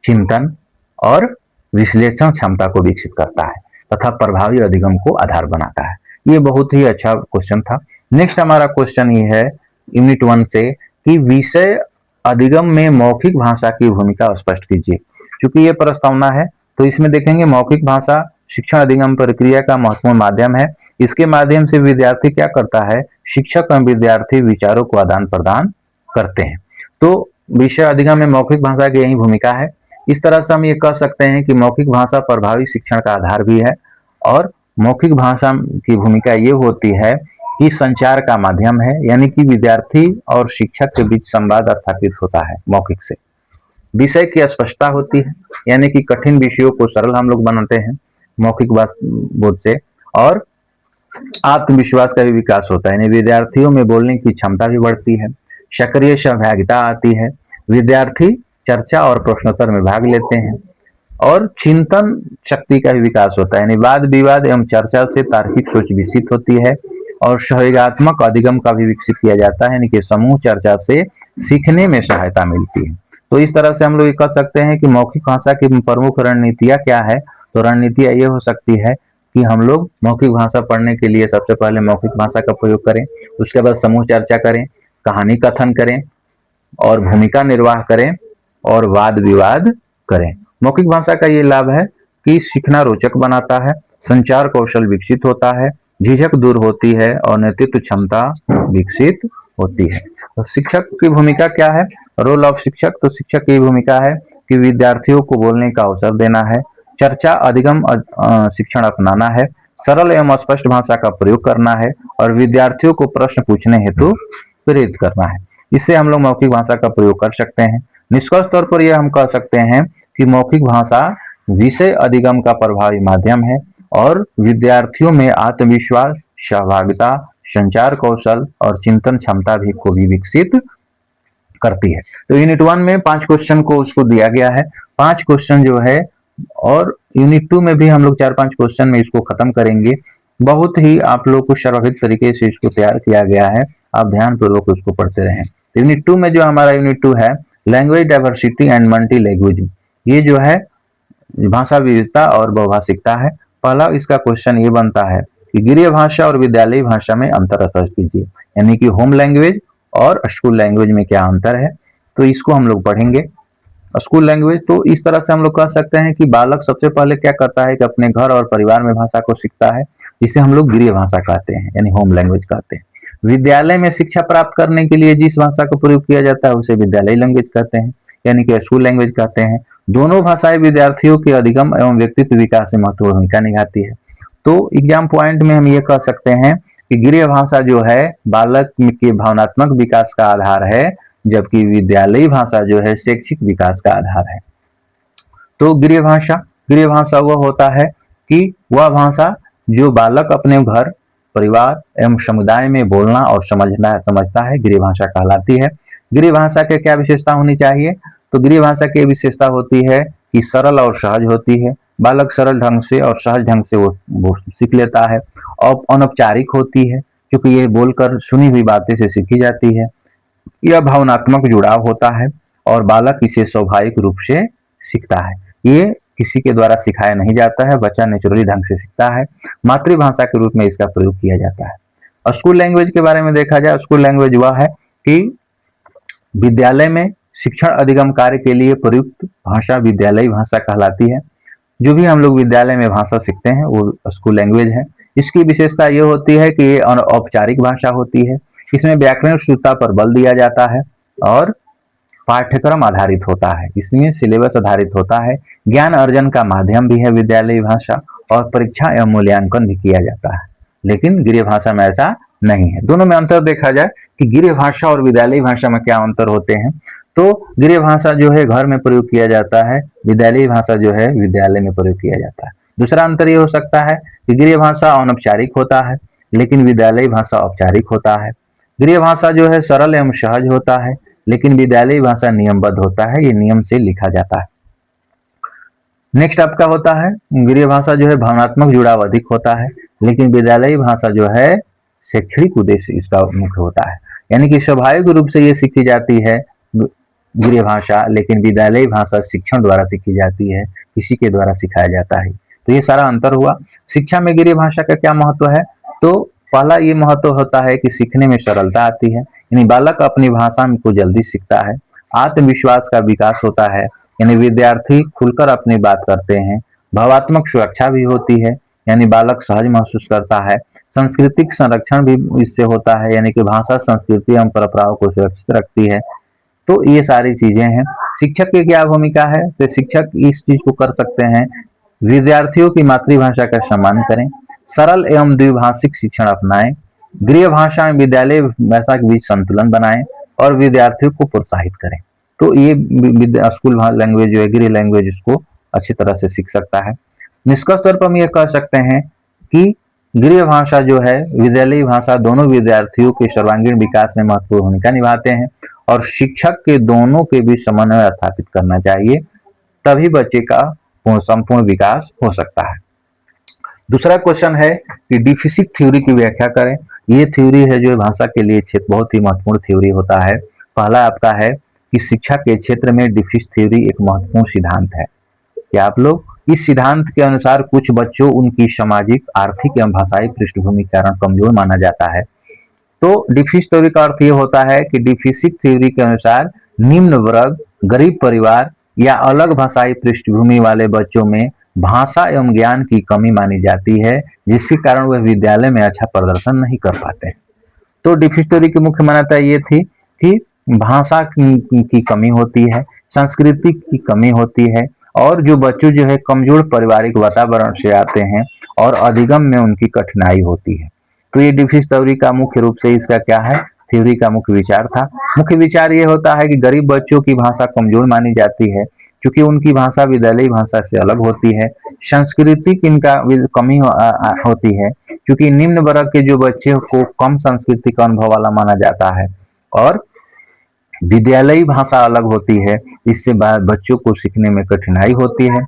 चिंतन और विश्लेषण क्षमता को विकसित करता है तथा प्रभावी अधिगम को आधार बनाता है। ये बहुत ही अच्छा क्वेश्चन था। नेक्स्ट हमारा क्वेश्चन ये है यूनिट 1 से कि विषय अधिगम में मौखिक भाषा की भूमिका स्पष्ट कीजिए। क्योंकि ये प्रस्तावना है तो इसमें देखेंगे मौखिक भाषा शिक्षण अधिगम प्रक्रिया का महत्वपूर्ण माध्यम है। इसके माध्यम से विद्यार्थी क्या करता है, शिक्षक एवं विद्यार्थी विचारों को आदान प्रदान करते हैं। तो विषय अधिगम में मौखिक भाषा की यही भूमिका है। इस तरह से हम ये कह सकते हैं कि मौखिक भाषा प्रभावी शिक्षण का आधार भी है और मौखिक भाषा की भूमिका ये होती है कि संचार का माध्यम है, यानी कि विद्यार्थी और शिक्षक के बीच संवाद स्थापित होता है मौखिक से। विषय की स्पष्टता होती है, यानी कि कठिन विषयों को सरल हम लोग बनाते हैं मौखिक बोध से। और आत्मविश्वास का भी विकास होता है, यानी विद्यार्थियों में बोलने की क्षमता भी बढ़ती है। सक्रिय सहभागिता आती है, विद्यार्थी चर्चा और प्रश्नोत्तर में भाग लेते हैं। और चिंतन शक्ति का भी विकास होता है, यानी वाद विवाद एवं चर्चा से तार्किक सोच विकसित होती है। और सहयोगात्मक अधिगम का भी विकसित किया जाता है, यानी कि समूह चर्चा से सीखने में सहायता मिलती है। तो इस तरह से हम लोग कह सकते हैं कि मौखिक भाषा की प्रमुख रणनीतियां क्या है। तो रणनीतियां ये हो सकती है कि हम लोग मौखिक भाषा पढ़ने के लिए सबसे पहले मौखिक भाषा का प्रयोग करें, उसके बाद समूह चर्चा करें, कहानी कथन करें और भूमिका निर्वाह करें और वाद विवाद करें। मौखिक भाषा का ये लाभ है कि सीखना रोचक बनाता है, संचार कौशल विकसित होता है, झिझक दूर होती है और नेतृत्व क्षमता विकसित होती है। तो शिक्षक की भूमिका क्या है, रोल ऑफ शिक्षक। तो शिक्षक की भूमिका है कि विद्यार्थियों को बोलने का अवसर देना है, चर्चा अधिगम शिक्षण अपनाना है, सरल एवं स्पष्ट भाषा का प्रयोग करना है और विद्यार्थियों को प्रश्न पूछने हेतु प्रेरित करना है। इससे हम लोग मौखिक भाषा का प्रयोग कर सकते हैं। निष्कर्ष तौर पर यह हम कह सकते हैं कि मौखिक भाषा विषय अधिगम का प्रभावी माध्यम है और विद्यार्थियों में आत्मविश्वास, सहभागिता, संचार कौशल और चिंतन क्षमता को भी विकसित करती है। तो यूनिट 1 में 5 क्वेश्चन को उसको दिया गया है, 5 क्वेश्चन जो है, और यूनिट 2 में भी हम लोग 4-5 क्वेश्चन में इसको खत्म करेंगे। बहुत ही आप लोग को सर्वाधिक तरीके से इसको तैयार किया गया है, आप ध्यान पूर्वक उसको पढ़ते रहें। यूनिट 2 में जो हमारा यूनिट 2 है language diversity and multi language, ये जो है भाषा विविधता और बहुभाषिकता है। पहला इसका क्वेश्चन ये बनता है कि गृह भाषा और विद्यालयी भाषा में अंतर अतः कीजिए, यानी कि होम लैंग्वेज और स्कूल लैंग्वेज में क्या अंतर है, तो इसको हम लोग पढ़ेंगे। स्कूल लैंग्वेज, तो इस तरह से हम लोग कह सकते हैं कि बालक सबसे पहले क्या करता है कि अपने घर और परिवार में भाषा को सीखता है, जिसे हम लोग गृह भाषा कहते हैं, यानी होम लैंग्वेज कहते हैं। विद्यालय में शिक्षा प्राप्त करने के लिए जिस भाषा का प्रयोग किया जाता है उसे विद्यालयी लैंग्वेज कहते हैं, यानी कि स्कूल लैंग्वेज कहते हैं। दोनों भाषाएं विद्यार्थियों के अधिगम एवं व्यक्तित्व विकास में महत्वपूर्ण भूमिका निभाती है। तो एग्जाम पॉइंट में हम ये कह सकते हैं कि गृह भाषा जो है बालक के भावनात्मक विकास का आधार है, जबकि विद्यालयी भाषा जो है शैक्षिक विकास का आधार है। तो गृह भाषा वह होता है कि वह भाषा जो बालक अपने घर, परिवार एवं समुदाय में बोलना और समझता है, गृह भाषा कहलाती है। गृह भाषा के क्या विशेषता होनी चाहिए, तो गृह भाषा की विशेषता होती है कि सरल और सहज होती है। बालक सरल ढंग से और सहज ढंग से वो सीख लेता है। और अनौपचारिक होती है, क्योंकि ये बोलकर सुनी हुई बातें से सीखी जाती है। यह भावनात्मक जुड़ाव होता है और बालक इसे स्वाभाविक रूप से सीखता है। ये किसी के द्वारा सिखाया नहीं जाता है, बच्चा नेचुरली ढंग से सीखता है। मातृभाषा के रूप में इसका प्रयोग किया जाता है। स्कूल लैंग्वेज के बारे में देखा जाए, स्कूल लैंग्वेज वह है कि विद्यालय में शिक्षण अधिगम कार्य के लिए प्रयुक्त भाषा विद्यालयी भाषा कहलाती है। जो भी हम लोग विद्यालय में भाषा सीखते हैं वो स्कूल लैंग्वेज है। इसकी विशेषता ये होती है कि ये अनौपचारिक भाषा होती है। इसमें व्याकरण शुद्धता पर बल दिया जाता है और पाठ्यक्रम आधारित होता है, इसमें सिलेबस आधारित होता है। ज्ञान अर्जन का माध्यम भी है विद्यालयी भाषा और परीक्षा एवं मूल्यांकन भी किया जाता है। लेकिन गृह भाषा में ऐसा नहीं है। दोनों में अंतर देखा जाए कि गृह भाषा और विद्यालयी भाषा में क्या अंतर होते हैं, तो गृह भाषा जो है घर में प्रयोग किया जाता है, विद्यालयी भाषा जो है विद्यालय में प्रयोग किया जाता है। दूसरा अंतर ये हो सकता है कि गृह भाषा अनौपचारिक होता है, लेकिन विद्यालयी भाषा औपचारिक होता है। गृह भाषा जो है सरल एवं सहज होता है, लेकिन विद्यालयी भाषा नियमबद्ध होता है, ये नियम से लिखा जाता है। नेक्स्ट आपका होता है गृह भाषा जो है भावनात्मक जुड़ाव अधिक होता है, लेकिन विद्यालयी भाषा जो है शैक्षणिक उद्देश्य इसका मुख्य होता है, यानी कि स्वाभाविक रूप से ये सीखी जाती है गृह भाषा, लेकिन विद्यालयी भाषा शिक्षण द्वारा सीखी जाती है, किसी के द्वारा सिखाया जाता है। तो ये सारा अंतर हुआ। शिक्षा में गृह भाषा का क्या महत्व है, तो पहला ये महत्व होता है कि सीखने में सरलता आती है, यानी बालक अपनी भाषा को जल्दी सीखता है। आत्मविश्वास का विकास होता है, यानी विद्यार्थी खुलकर अपनी बात करते हैं। भावात्मक सुरक्षा भी होती है, यानी बालक सहज महसूस करता है। सांस्कृतिक संरक्षण भी इससे होता है, यानी कि भाषा संस्कृति एवं परंपराओं को सुरक्षित रखती है। तो ये सारी चीजें हैं। शिक्षक की क्या भूमिका है, तो शिक्षक इस चीज को कर सकते हैं, विद्यार्थियों की मातृभाषा का सम्मान करें, सरल एवं द्विभाषिक शिक्षण अपनाएं, गृह भाषा एवं विद्यालय भाषा के बीच संतुलन बनाएं और विद्यार्थियों को प्रोत्साहित करें। तो ये स्कूल लैंग्वेज जो है गृह लैंग्वेज उसको अच्छी तरह से सीख सकता है। निष्कर्ष तौर पर हम ये कह सकते हैं कि गृह भाषा जो है विद्यालयी भाषा दोनों विद्यार्थियों के सर्वांगीण विकास में महत्वपूर्ण भूमिका निभाते हैं और शिक्षक के दोनों के बीच समन्वय स्थापित करना चाहिए, तभी बच्चे का संपूर्ण विकास हो सकता है। दूसरा क्वेश्चन है कि डिफिसिट थ्योरी की व्याख्या करें। ये थ्योरी है जो भाषा के लिए बहुत ही महत्वपूर्ण थ्योरी होता है। पहला आपका है कि शिक्षा के क्षेत्र में डिफिसिट थ्योरी एक महत्वपूर्ण सिद्धांत है कि आप लोग इस सिद्धांत के अनुसार कुछ बच्चों उनकी सामाजिक, आर्थिक एवं भाषाई पृष्ठभूमि के कारण कमजोर माना जाता है। तो डिफिसिट थ्योरी का अर्थ ये होता है कि डिफिसिट थ्योरी के अनुसार निम्न वर्ग, गरीब परिवार या अलग भाषाई पृष्ठभूमि वाले बच्चों में भाषा एवं ज्ञान की कमी मानी जाती है, जिसके कारण वह विद्यालय में अच्छा प्रदर्शन नहीं कर पाते। तो डिफिसिट थ्योरी की मुख्य मान्यता ये थी कि भाषा की कमी होती है, संस्कृति की कमी होती है और जो बच्चों जो है कमजोर पारिवारिक वातावरण से आते हैं और अधिगम में उनकी कठिनाई होती है। तो ये डिफिसिट थ्योरी का मुख्य रूप से इसका क्या है, थ्योरी का मुख्य विचार था। मुख्य विचार ये होता है कि गरीब बच्चों की भाषा कमजोर मानी जाती है क्योंकि उनकी भाषा विद्यालयी भाषा से अलग होती है। सांस्कृतिक इनका कमी होती है क्योंकि निम्न वर्ग के जो बच्चे को कम सांस्कृतिक अनुभव वाला माना जाता है और विद्यालयी भाषा अलग होती है, इससे बच्चों को सीखने में कठिनाई होती है।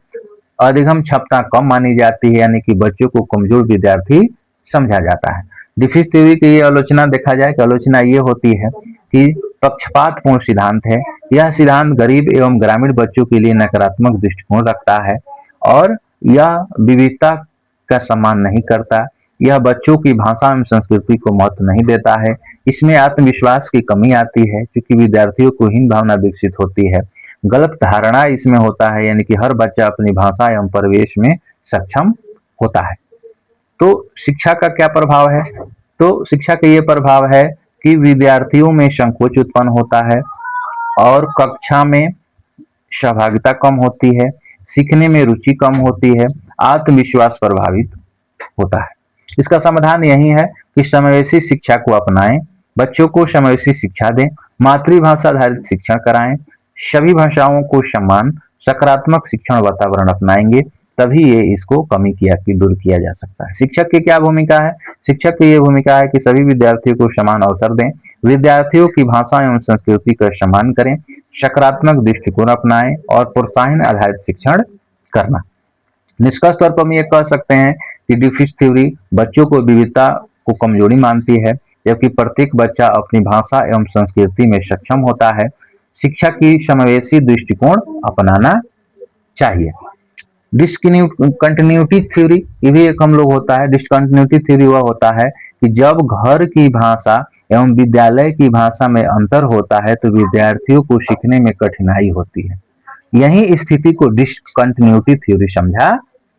अधिगम क्षमता कम मानी जाती है, यानी कि बच्चों को कमजोर विद्यार्थी समझा जाता है। डिफिसिट थ्योरी की आलोचना देखा जाए कि आलोचना ये होती है कि पक्षपातपूर्ण सिद्धांत है। यह सिद्धांत गरीब एवं ग्रामीण बच्चों के लिए नकारात्मक दृष्टिकोण रखता है और यह विविधता इसका सम्मान नहीं करता, यह बच्चों की भाषा एवं संस्कृति को महत्व नहीं देता है, इसमें आत्मविश्वास की कमी आती है क्योंकि विद्यार्थियों को हीन भावना विकसित होती है, गलत धारणा इसमें होता है, यानी कि हर बच्चा अपनी भाषा एवं परिवेश में सक्षम होता है। तो शिक्षा का क्या प्रभाव है? तो शिक्षा का ये प्रभाव है कि विद्यार्थियों में संकोच उत्पन्न होता है और कक्षा में सहभागिता कम होती है, सीखने में रुचि कम होती है, आत्मविश्वास प्रभावित होता है। इसका समाधान यही है कि समावेशी शिक्षा को अपनाएं, बच्चों को समावेशी शिक्षा दें, मातृभाषा आधारित शिक्षण कराएं, सभी भाषाओं को सम्मान, सकारात्मक शिक्षण वातावरण अपनाएंगे, तभी ये इसको कमी किया कि दूर किया जा सकता है। शिक्षक की क्या भूमिका है? शिक्षक की ये भूमिका है कि सभी विद्यार्थियों को समान अवसर दें, विद्यार्थियों की भाषा एवं संस्कृति का सम्मान करें, सकारात्मक दृष्टिकोण अपनाएं और प्रोत्साहन आधारित शिक्षण करना। निष्कर्ष तौर पर हम ये कह सकते हैं कि डिफिस थ्योरी बच्चों को विविधता को कमजोरी मानती है, जबकि प्रत्येक बच्चा अपनी भाषा एवं संस्कृति में सक्षम होता है। शिक्षा की समावेशी दृष्टिकोण अपनाना चाहिए। डिसकंटिन्यूटी थ्योरी ये भी एक हम लोग होता है। डिसकंटिन्यूटी थ्योरी वह होता है कि जब घर की भाषा एवं विद्यालय की भाषा में अंतर होता है तो विद्यार्थियों को सीखने में कठिनाई होती है। यही स्थिति को डिसकंटिन्यूटी थ्योरी समझा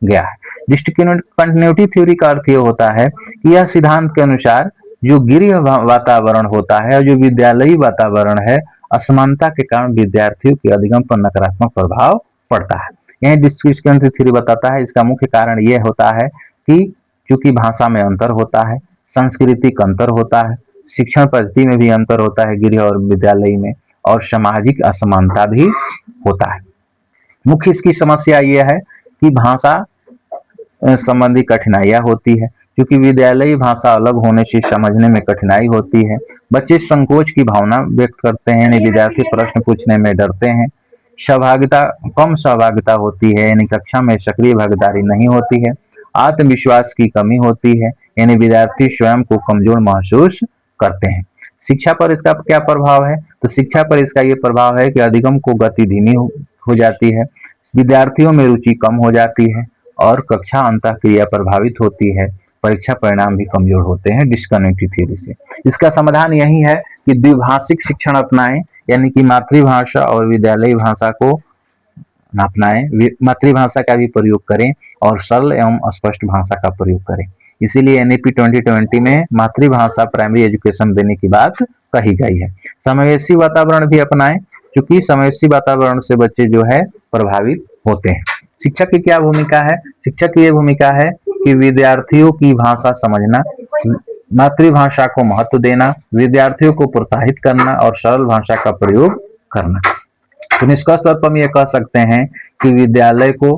गया है। डिसकंटिन्यूटी थ्योरी का अर्थ यह होता है कि यह सिद्धांत के अनुसार जो गृह वातावरण होता है और जो विद्यालयी वातावरण है, असमानता के कारण विद्यार्थियों के अधिगम पर नकारात्मक प्रभाव पड़ता है। यही डिसकंटिन्यूटी थ्योरी बताता है। इसका मुख्य कारण यह होता है कि चूंकि भाषा में अंतर होता है, सांस्कृतिक अंतर होता है, शिक्षण पद्धति में भी अंतर होता है गृह और विद्यालय में, और सामाजिक असमानता भी होता है। मुख्य इसकी समस्या यह है कि भाषा संबंधी कठिनाइयां होती है, क्योंकि विद्यालयी भाषा अलग होने से समझने में कठिनाई होती है। बच्चे संकोच की भावना व्यक्त करते हैं, यानी विद्यार्थी प्रश्न पूछने में डरते हैं। कम सहभागिता होती है, यानी कक्षा में सक्रिय भागीदारी नहीं होती है। आत्मविश्वास की कमी होती है, यानी विद्यार्थी स्वयं को कमजोर महसूस करते हैं। शिक्षा पर इसका क्या प्रभाव है? तो शिक्षा पर इसका ये प्रभाव है कि अधिगम को गति धीमी हो जाती है, विद्यार्थियों में रुचि कम हो जाती है और कक्षा अंतःक्रिया प्रभावित होती है, परीक्षा परिणाम भी कमजोर होते हैं डिसकंटिन्यूटी थ्योरी से। इसका समाधान यही है कि द्विभाषिक शिक्षण अपनाएं, यानी कि मातृभाषा और विद्यालयी भाषा को अपनाएं, मातृभाषा का भी प्रयोग करें और सरल एवं स्पष्ट भाषा का प्रयोग करें। इसीलिए एनईपी 2020 में मातृभाषा प्राइमरी एजुकेशन देने की बात कही गई है। समावेशी वातावरण भी अपनाएं, क्योंकि समावेशी वातावरण से बच्चे जो है प्रभावित होते हैं। शिक्षक की क्या भूमिका है? शिक्षक की यह भूमिका है कि विद्यार्थियों की भाषा समझना, मातृभाषा को महत्व देना, विद्यार्थियों को प्रोत्साहित करना और सरल भाषा का प्रयोग करना। तो निष्कर्ष तौर पर हम ये कह सकते हैं कि विद्यालय को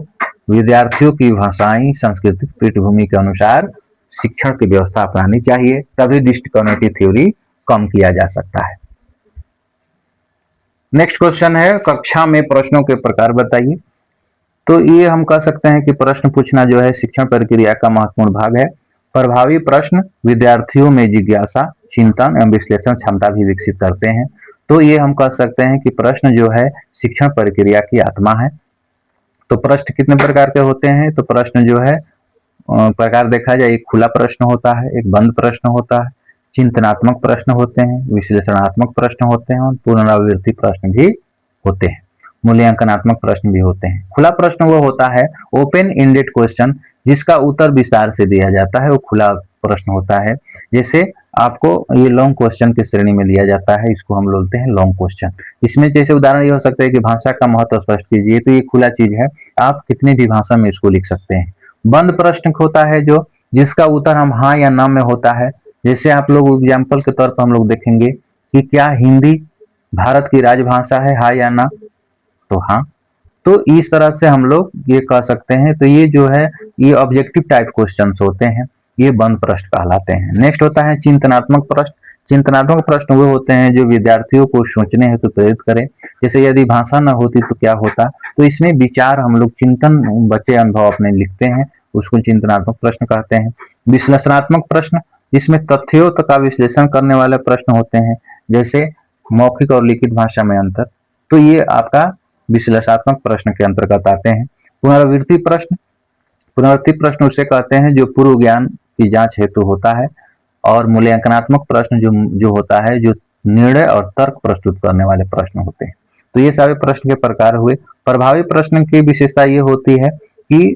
विद्यार्थियों की भाषाई सांस्कृतिक पृष्ठभूमि के अनुसार शिक्षण की व्यवस्था अपनानी चाहिए, तभी डिसकंटिन्यूटी थ्योरी कम किया जा सकता है। नेक्स्ट क्वेश्चन है, कक्षा में प्रश्नों के प्रकार बताइए। तो ये हम कह सकते हैं कि प्रश्न पूछना जो है शिक्षण प्रक्रिया का महत्वपूर्ण भाग है। प्रभावी प्रश्न विद्यार्थियों में जिज्ञासा, चिंतन एवं विश्लेषण क्षमता भी विकसित करते हैं। तो ये हम कह सकते हैं कि प्रश्न जो है शिक्षण प्रक्रिया की आत्मा है। तो प्रश्न कितने प्रकार के होते हैं? तो प्रश्न जो है प्रकार देखा जाए, एक खुला प्रश्न होता है, एक बंद प्रश्न होता है, चिंतनात्मक प्रश्न होते हैं, विश्लेषणात्मक प्रश्न होते हैं और पुनरावृत्ति प्रश्न भी होते हैं, मूल्यांकनात्मक प्रश्न भी होते हैं। खुला प्रश्न वो होता है ओपन एंडेड क्वेश्चन, जिसका उत्तर विस्तार से दिया जाता है, वो खुला प्रश्न होता है। जैसे आपको ये लॉन्ग क्वेश्चन की श्रेणी में लिया जाता है, इसको हम बोलते हैं लॉन्ग क्वेश्चन। इसमें जैसे उदाहरण ये हो सकता है कि भाषा का महत्व स्पष्ट कीजिए, तो ये खुला चीज है, आप कितनी भी भाषा में इसको लिख सकते हैं। बंद प्रश्न होता है जो जिसका उत्तर हम हाँ या ना में होता है। जैसे आप लोग एग्जाम्पल के तौर पर हम लोग देखेंगे कि क्या हिंदी भारत की राजभाषा है, हाँ या ना? तो हाँ। तो इस तरह से हम लोग ये कह सकते हैं। तो ये जो है ये ऑब्जेक्टिव टाइप क्वेश्चंस होते हैं, ये बंद प्रश्न कहलाते हैं। नेक्स्ट होता है चिंतनात्मक प्रश्न। चिंतनात्मक प्रश्न वो होते हैं जो विद्यार्थियों को सोचने हेतु प्रेरित करें। जैसे यदि भाषा न होती तो क्या होता, तो इसमें विचार हम लोग चिंतन, बच्चे अनुभव अपने लिखते हैं, उसको चिंतनात्मक प्रश्न कहते हैं। विश्लेषणात्मक प्रश्न, जिसमें तथ्यों का विश्लेषण करने वाले प्रश्न होते हैं, जैसे मौखिक और लिखित भाषा में अंतर, तो ये आपका विश्लेषणात्मक प्रश्न के अंतर्गत आते हैं। पुनरावृत्ति प्रश्न, पुनरावृत्ति प्रश्न उसे कहते हैं जो पूर्व ज्ञान की जांच हेतु होता है, और मूल्यांकनात्मक प्रश्न जो होता है, जो निर्णय और तर्क प्रस्तुत करने वाले प्रश्न होते हैं। तो ये सारे प्रश्न के प्रकार हुए। प्रभावी प्रश्न की विशेषता ये होती है कि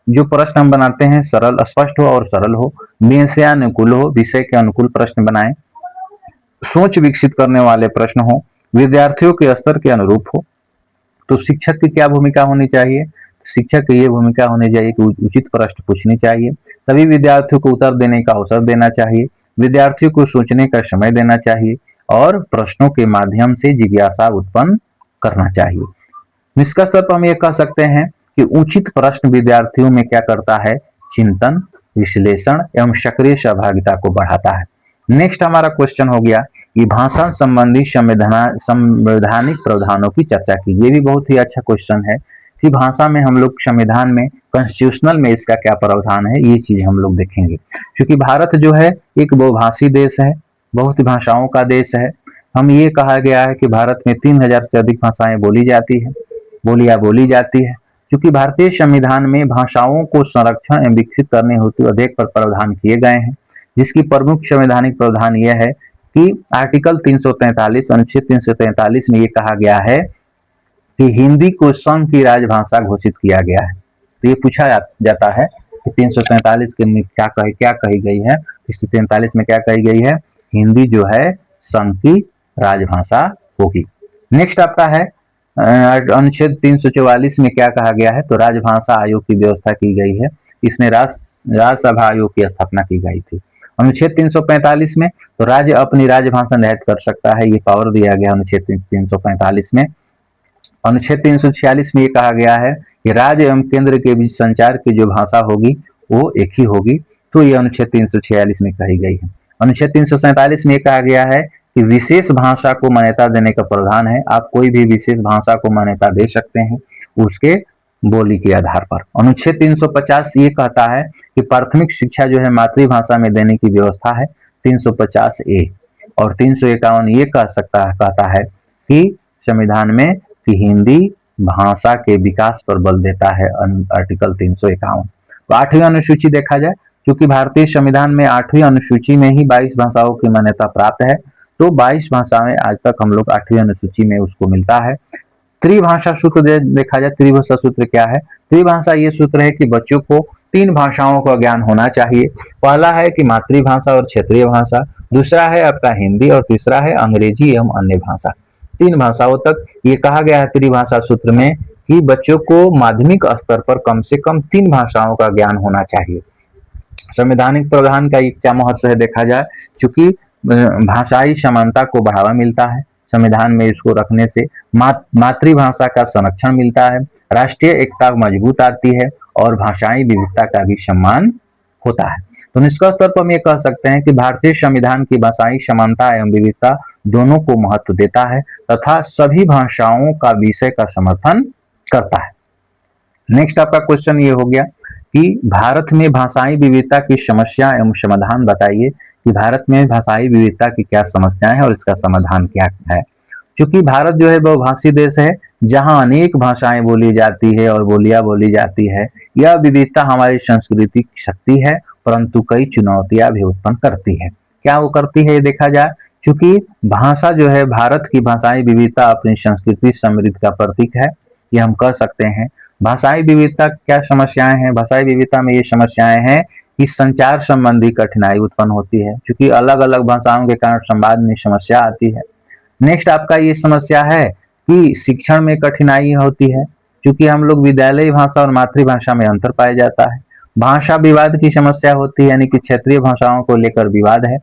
जो प्रश्न हम बनाते हैं सरल, स्पष्ट हो और सरल हो, विषयानुकूल हो, विषय के अनुकूल प्रश्न बनाएं, सोच विकसित करने वाले प्रश्न हो, विद्यार्थियों के स्तर के अनुरूप हो। तो शिक्षक की क्या भूमिका होनी चाहिए? शिक्षक की ये भूमिका होनी चाहिए कि उचित प्रश्न पूछनी चाहिए, सभी विद्यार्थियों को उत्तर देने का अवसर देना चाहिए, विद्यार्थियों को सोचने का समय देना चाहिए और प्रश्नों के माध्यम से जिज्ञासा उत्पन्न करना चाहिए। निष्कर्ष तौर पर हम ये कह सकते हैं कि उचित प्रश्न विद्यार्थियों में क्या करता है? चिंतन, विश्लेषण एवं सक्रिय सहभागिता को बढ़ाता है। नेक्स्ट हमारा क्वेश्चन हो गया कि भाषा संबंधी संवैधानिक प्रावधानों की चर्चा की। ये भी बहुत ही अच्छा क्वेश्चन है कि भाषा में हम लोग संविधान में, कॉन्स्टिट्यूशनल में इसका क्या प्रावधान है, ये चीज हम लोग देखेंगे। क्योंकि भारत जो है एक बहुभाषी देश है, बहुत भाषाओं का देश है। हम ये कहा गया है कि भारत में 3000 से अधिक भाषाएं बोली जाती है। क्योंकि भारतीय संविधान में भाषाओं को संरक्षण एवं विकसित करने हेतु अनेक प्रावधान किए गए हैं, जिसकी प्रमुख संवैधानिक प्रावधान यह है कि आर्टिकल 343 अनुच्छेद 343 में ये कहा गया है कि हिंदी को संघ की राजभाषा घोषित किया गया है। तो ये पूछा जाता है कि 343 के में क्या कही गई है? 343 में क्या कही गई है? हिंदी जो है संघ की राजभाषा होगी। नेक्स्ट आपका है अनुच्छेद 344 में क्या कहा गया है? तो राजभाषा आयोग की व्यवस्था की गई है। इसमें राज्यसभा आयोग की स्थापना की गई थी। अनुच्छेद 345 में तो राज्य अपनी राजभाषा निर्धारित कर सकता है, ये पावर दिया गया अनुच्छेद 345 में। अनुच्छेद 346 में ये कहा गया है कि राज्य एवं केंद्र के बीच संचार की जो भाषा होगी वो एक ही होगी। तो ये अनुच्छेद 346 में कही गई है। अनुच्छेद 347 में ये कहा गया है कि विशेष भाषा को मान्यता देने का प्रावधान है। आप कोई भी विशेष भाषा को मान्यता दे सकते हैं उसके बोली के आधार पर। अनुच्छेद 350 ये कहता है कि प्राथमिक शिक्षा जो है मातृभाषा में देने की व्यवस्था है, 350A। और 351 ये कहता है कि संविधान में कि हिंदी भाषा के विकास पर बल देता है, आर्टिकल 351। तो 8वीं अनुसूची देखा जाए, क्योंकि भारतीय संविधान में 8वीं अनुसूची में ही 22 भाषाओं की मान्यता प्राप्त है। तो 22 भाषाएं आज तक हम लोग 8वीं अनुसूची में उसको मिलता है। त्रिभाषा सूत्र देखा जाए, त्रिभाषा सूत्र क्या है? त्रिभाषा ये सूत्र है कि बच्चों को 3 भाषाओं का ज्ञान होना चाहिए। पहला है कि मातृभाषा और क्षेत्रीय भाषा, दूसरा है आपका हिंदी और तीसरा है अंग्रेजी एवं अन्य भाषा। 3 भाषाओं तक ये कहा गया है त्रिभाषा सूत्र में कि बच्चों को माध्यमिक स्तर पर कम से कम 3 भाषाओं का ज्ञान होना चाहिए। संवैधानिक प्रावधान का क्या महत्व है देखा जाए, चूंकि भाषाई समानता को बढ़ावा मिलता है, संविधान में इसको रखने से मातृभाषा का संरक्षण मिलता है, राष्ट्रीय एकता मजबूत आती है और भाषाई विविधता का भी सम्मान होता है। तो निष्कर्ष तौर पर हम ये कह सकते हैं कि भारतीय संविधान की भाषाई समानता एवं विविधता दोनों को महत्व देता है तथा सभी भाषाओं का विषय का समर्थन करता है। नेक्स्ट आपका क्वेश्चन ये हो गया कि भारत में भाषाई विविधता की समस्या एवं समाधान बताइए कि भारत में भाषाई विविधता की क्या समस्याएं हैं और इसका समाधान क्या है। क्योंकि भारत जो है बहुभाषी देश है, जहां अनेक भाषाएं बोली जाती है और बोलियां बोली जाती है। यह विविधता हमारी संस्कृति की शक्ति है, परंतु कई चुनौतियां भी उत्पन्न करती है। क्या वो करती है ये देखा जाए, क्योंकि भाषा जो है, भारत की भाषाई विविधता अपनी संस्कृति समृद्धि का प्रतीक है, ये हम कह सकते हैं। भाषाई विविधता क्या समस्याएं हैं? भाषाई विविधता में ये समस्याएं हैं कि संचार संबंधी कठिनाई उत्पन्न होती है, क्योंकि अलग अलग भाषाओं के कारण संवाद में समस्या आती है। नेक्स्ट आपका ये समस्या है कि शिक्षण में कठिनाई होती है, क्योंकि हम लोग विद्यालयी भाषा और मातृभाषा में अंतर पाया जाता है। भाषा विवाद की समस्या होती है, यानी कि क्षेत्रीय भाषाओं को लेकर विवाद है।